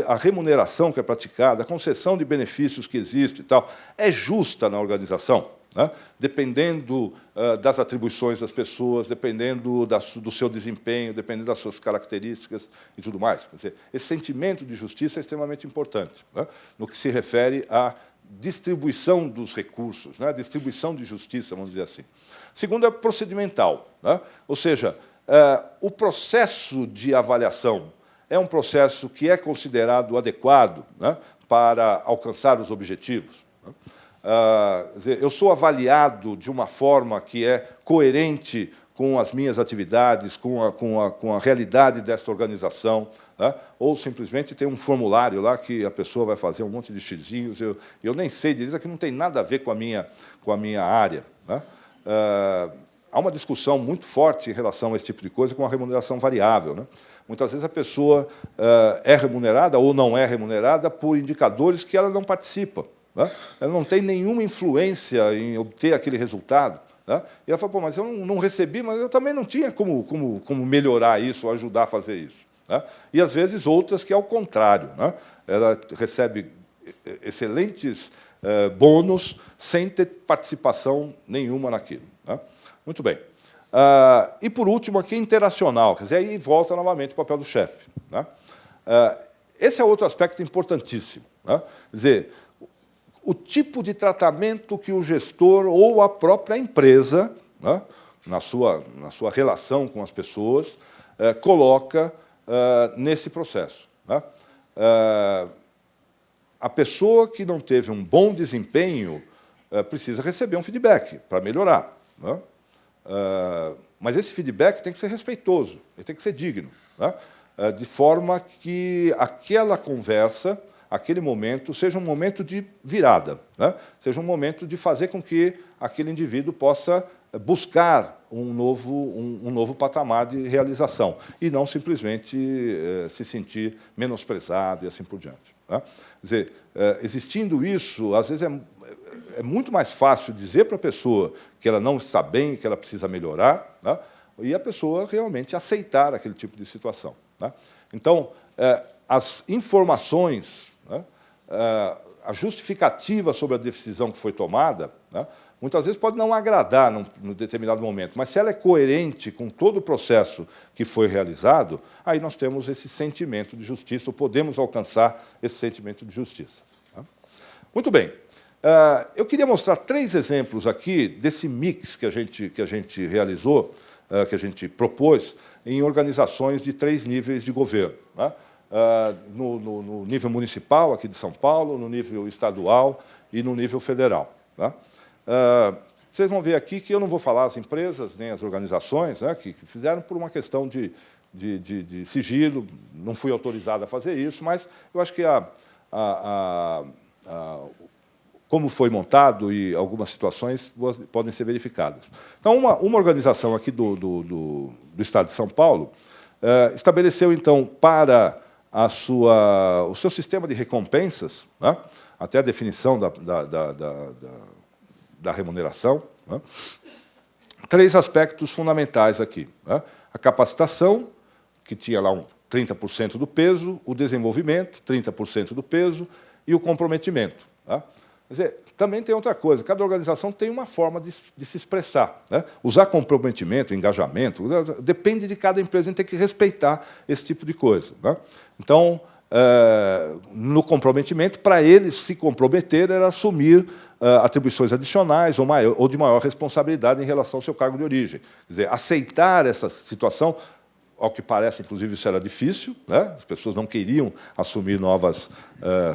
a remuneração que é praticada, a concessão de benefícios que existe e tal, é justa na organização, né, dependendo das atribuições das pessoas, dependendo do seu desempenho, dependendo das suas características e tudo mais. Quer dizer, esse sentimento de justiça é extremamente importante, né, no que se refere à distribuição dos recursos, né, distribuição de justiça, vamos dizer assim. Segundo, é procedimental, né, ou seja, o processo de avaliação é um processo que é considerado adequado, né, para alcançar os objetivos, né? Quer dizer, eu sou avaliado de uma forma que é coerente com as minhas atividades, com a realidade desta organização, né? Ou simplesmente tem um formulário lá que a pessoa vai fazer um monte de xizinhos, eu nem sei direito, que não tem nada a ver com a minha área, né? Há uma discussão muito forte em relação a esse tipo de coisa com a remuneração variável, né? Muitas vezes a pessoa é remunerada ou não é remunerada por indicadores que ela não participa, né? Ela não tem nenhuma influência em obter aquele resultado, né? E ela fala, pô, mas eu não recebi, mas eu também não tinha como melhorar isso, ou ajudar a fazer isso, né? E, às vezes, outras que, ao contrário, né? Ela recebe excelentes bônus sem ter participação nenhuma naquilo, né? Muito bem. E, por último, aqui, interacional. Quer dizer, aí volta novamente o papel do chefe, né? Esse é outro aspecto importantíssimo, né? Quer dizer, o tipo de tratamento que o gestor ou a própria empresa, né, na sua relação com as pessoas, coloca nesse processo, né? A pessoa que não teve um bom desempenho precisa receber um feedback para melhorar, né? Mas esse feedback tem que ser respeitoso, ele tem que ser digno, né? De forma que aquela conversa, aquele momento seja um momento de virada, né? Seja um momento de fazer com que aquele indivíduo possa buscar um novo patamar de realização e não simplesmente se sentir menosprezado e assim por diante, né? Quer dizer, existindo isso, às vezes é muito mais fácil dizer para a pessoa que ela não está bem, que ela precisa melhorar, né? E a pessoa realmente aceitar aquele tipo de situação, né? Então, as informações, né, a justificativa sobre a decisão que foi tomada, né, muitas vezes pode não agradar num determinado momento, mas se ela é coerente com todo o processo que foi realizado, aí nós temos esse sentimento de justiça, ou podemos alcançar esse sentimento de justiça, né? Muito bem. Eu queria mostrar 3 exemplos aqui desse mix que a gente realizou, que a gente propôs, em organizações de 3 níveis de governo, né? No nível municipal, aqui de São Paulo, no nível estadual e no nível federal, né? Vocês vão ver aqui que eu não vou falar as empresas nem as organizações, né, que fizeram por uma questão de sigilo, não fui autorizado a fazer isso, mas eu acho que como foi montado e algumas situações podem ser verificadas. Então, uma organização aqui do Estado de São Paulo estabeleceu, então, para o seu sistema de recompensas, né, até a definição da remuneração, né, 3 aspectos fundamentais aqui, né? A capacitação, que tinha lá 30% do peso, o desenvolvimento, 30% do peso, e o comprometimento, né? Quer dizer, também tem outra coisa, cada organização tem uma forma de se expressar, né? Usar comprometimento, engajamento, depende de cada empresa, a gente tem que respeitar esse tipo de coisa, né? Então, no comprometimento, para eles se comprometer era assumir atribuições adicionais ou de maior responsabilidade em relação ao seu cargo de origem. Quer dizer, aceitar essa situação, ao que parece, inclusive, isso era difícil, né? As pessoas não queriam assumir novas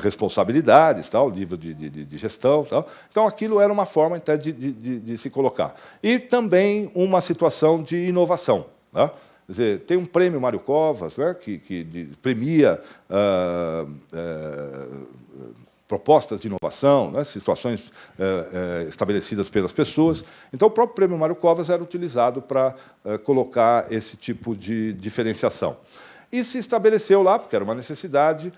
responsabilidades, tal, nível de gestão. Tal. Então, aquilo era uma forma até de se colocar. E também uma situação de inovação, né? Quer dizer, tem um prêmio Mário Covas, né, que premia propostas de inovação, né, situações estabelecidas pelas pessoas. Então, o próprio prêmio Mário Covas era utilizado para colocar esse tipo de diferenciação. E se estabeleceu lá, porque era uma necessidade,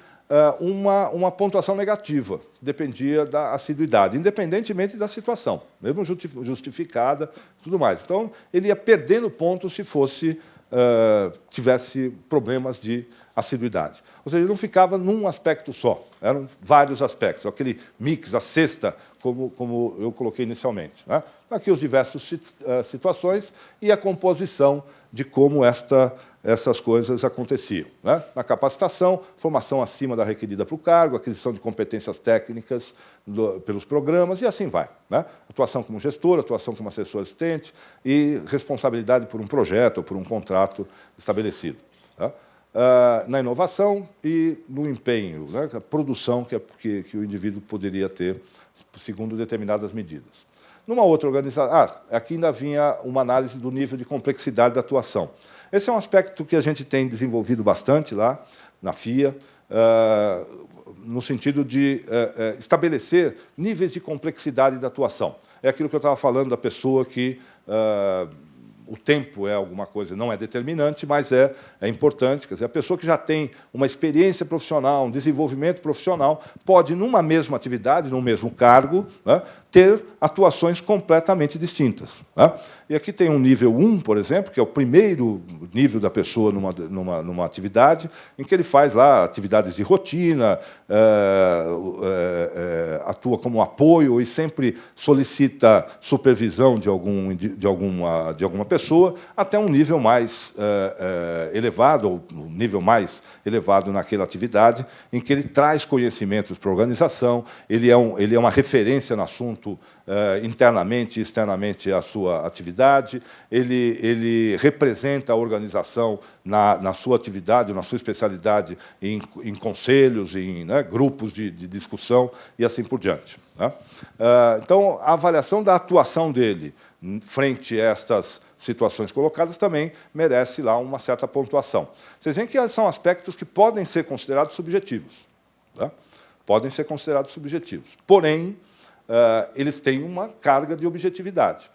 uma pontuação negativa, que dependia da assiduidade, independentemente da situação, mesmo justificada e tudo mais. Então, ele ia perdendo pontos se tivesse problemas de assiduidade. Ou seja, ele não ficava num aspecto só, eram vários aspectos, aquele mix, a cesta, como eu coloquei inicialmente, né? Aqui os diversos situações e a composição de como essas coisas aconteciam, né? Na capacitação, formação acima da requerida para o cargo, aquisição de competências técnicas pelos programas, e assim vai, né? Atuação como gestor, atuação como assessor assistente e responsabilidade por um projeto ou por um contrato estabelecido, tá? Na inovação e no empenho, né? A produção que o indivíduo poderia ter, segundo determinadas medidas. Numa outra organização, aqui ainda vinha uma análise do nível de complexidade da atuação. Esse é um aspecto que a gente tem desenvolvido bastante lá na FIA, no sentido de estabelecer níveis de complexidade da atuação. É aquilo que eu estava falando da pessoa que o tempo é alguma coisa, não é determinante, mas é importante. Quer dizer, a pessoa que já tem uma experiência profissional, um desenvolvimento profissional, pode, numa mesma atividade, num mesmo cargo, né, ter atuações completamente distintas, né? E aqui tem um nível 1, por exemplo, que é o primeiro nível da pessoa numa atividade, em que ele faz lá atividades de rotina, atua como apoio e sempre solicita supervisão de alguma pessoa, até um nível mais elevado, ou um nível mais elevado naquela atividade, em que ele traz conhecimentos para a organização, ele é uma referência no assunto internamente e externamente à sua atividade, ele representa a organização na sua atividade, na sua especialidade, em conselhos, em grupos de discussão e assim por diante, né? Então, a avaliação da atuação dele frente a estas situações colocadas também merece lá uma certa pontuação. Vocês veem que são aspectos que podem ser considerados subjetivos, tá? podem ser considerados subjetivos. Porém, eles têm uma carga de objetividade.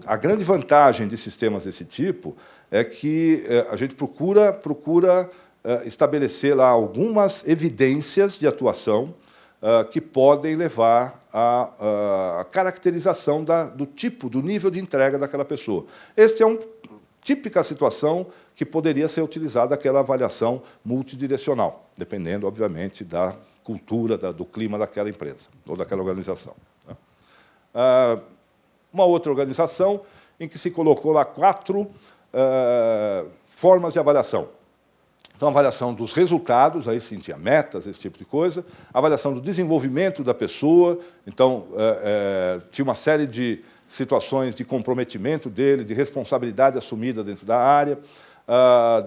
A grande vantagem de sistemas desse tipo é que a gente procura estabelecer lá algumas evidências de atuação que podem levar à caracterização do tipo, do nível de entrega daquela pessoa. Esta é uma típica situação que poderia ser utilizada aquela avaliação multidirecional, dependendo, obviamente, da cultura, do clima daquela empresa ou daquela organização. Uma outra organização em que se colocou lá 4 formas de avaliação. Então, a avaliação dos resultados, aí sim tinha metas, esse tipo de coisa. A avaliação do desenvolvimento da pessoa. Então, tinha uma série de situações de comprometimento dele, de responsabilidade assumida dentro da área.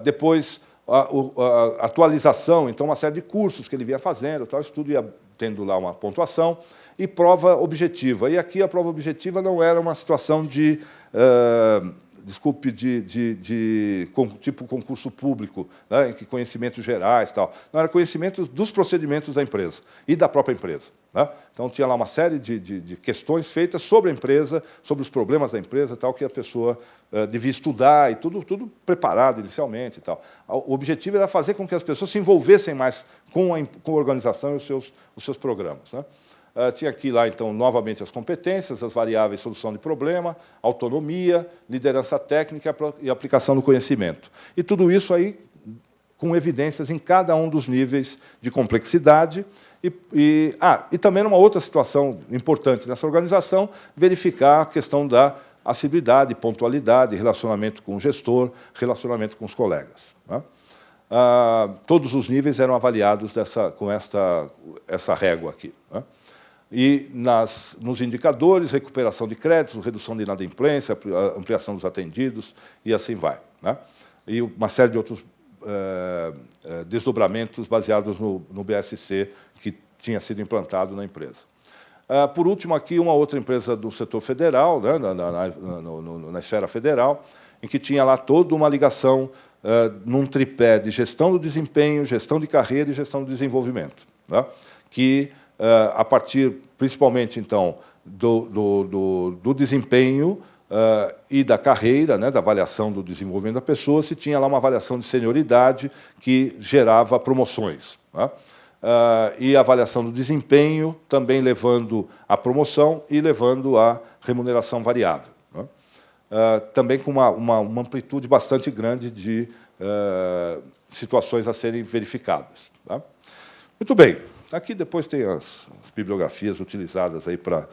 Depois, a atualização, então, uma série de cursos que ele vinha fazendo, tal, isso tudo ia tendo lá uma pontuação. E prova objetiva. E aqui a prova objetiva não era uma situação de... tipo concurso público, né, em que conhecimentos gerais, tal. Não, era conhecimento dos procedimentos da empresa e da própria empresa. Né? Então, tinha lá uma série de questões feitas sobre a empresa, sobre os problemas da empresa, tal, que a pessoa devia estudar, e tudo preparado inicialmente. Tal. O objetivo era fazer com que as pessoas se envolvessem mais com a organização e os seus programas. Né? Tinha aqui, lá, então, novamente, as competências, as variáveis solução de problema, autonomia, liderança técnica e aplicação do conhecimento. E tudo isso aí com evidências em cada um dos níveis de complexidade. E também, numa outra situação importante nessa organização, verificar a questão da assiduidade, pontualidade, relacionamento com o gestor, relacionamento com os colegas. Né? Todos os níveis eram avaliados com essa régua aqui. Né? E nos indicadores, recuperação de créditos, redução de inadimplência, ampliação dos atendidos, e assim vai. Né? E uma série de outros desdobramentos baseados no BSC que tinha sido implantado na empresa. Por último, aqui, uma outra empresa do setor federal, né, na esfera federal, em que tinha lá toda uma ligação num tripé de gestão do desempenho, gestão de carreira e gestão do desenvolvimento, né, que a partir, principalmente, então, do desempenho e da carreira, né, da avaliação do desenvolvimento da pessoa, se tinha lá uma avaliação de senioridade que gerava promoções. Né? E a avaliação do desempenho também levando à promoção e levando à remuneração variável. Né? Também com uma amplitude bastante grande de situações a serem verificadas. Tá? Muito bem. Aqui depois tem as bibliografias utilizadas aí para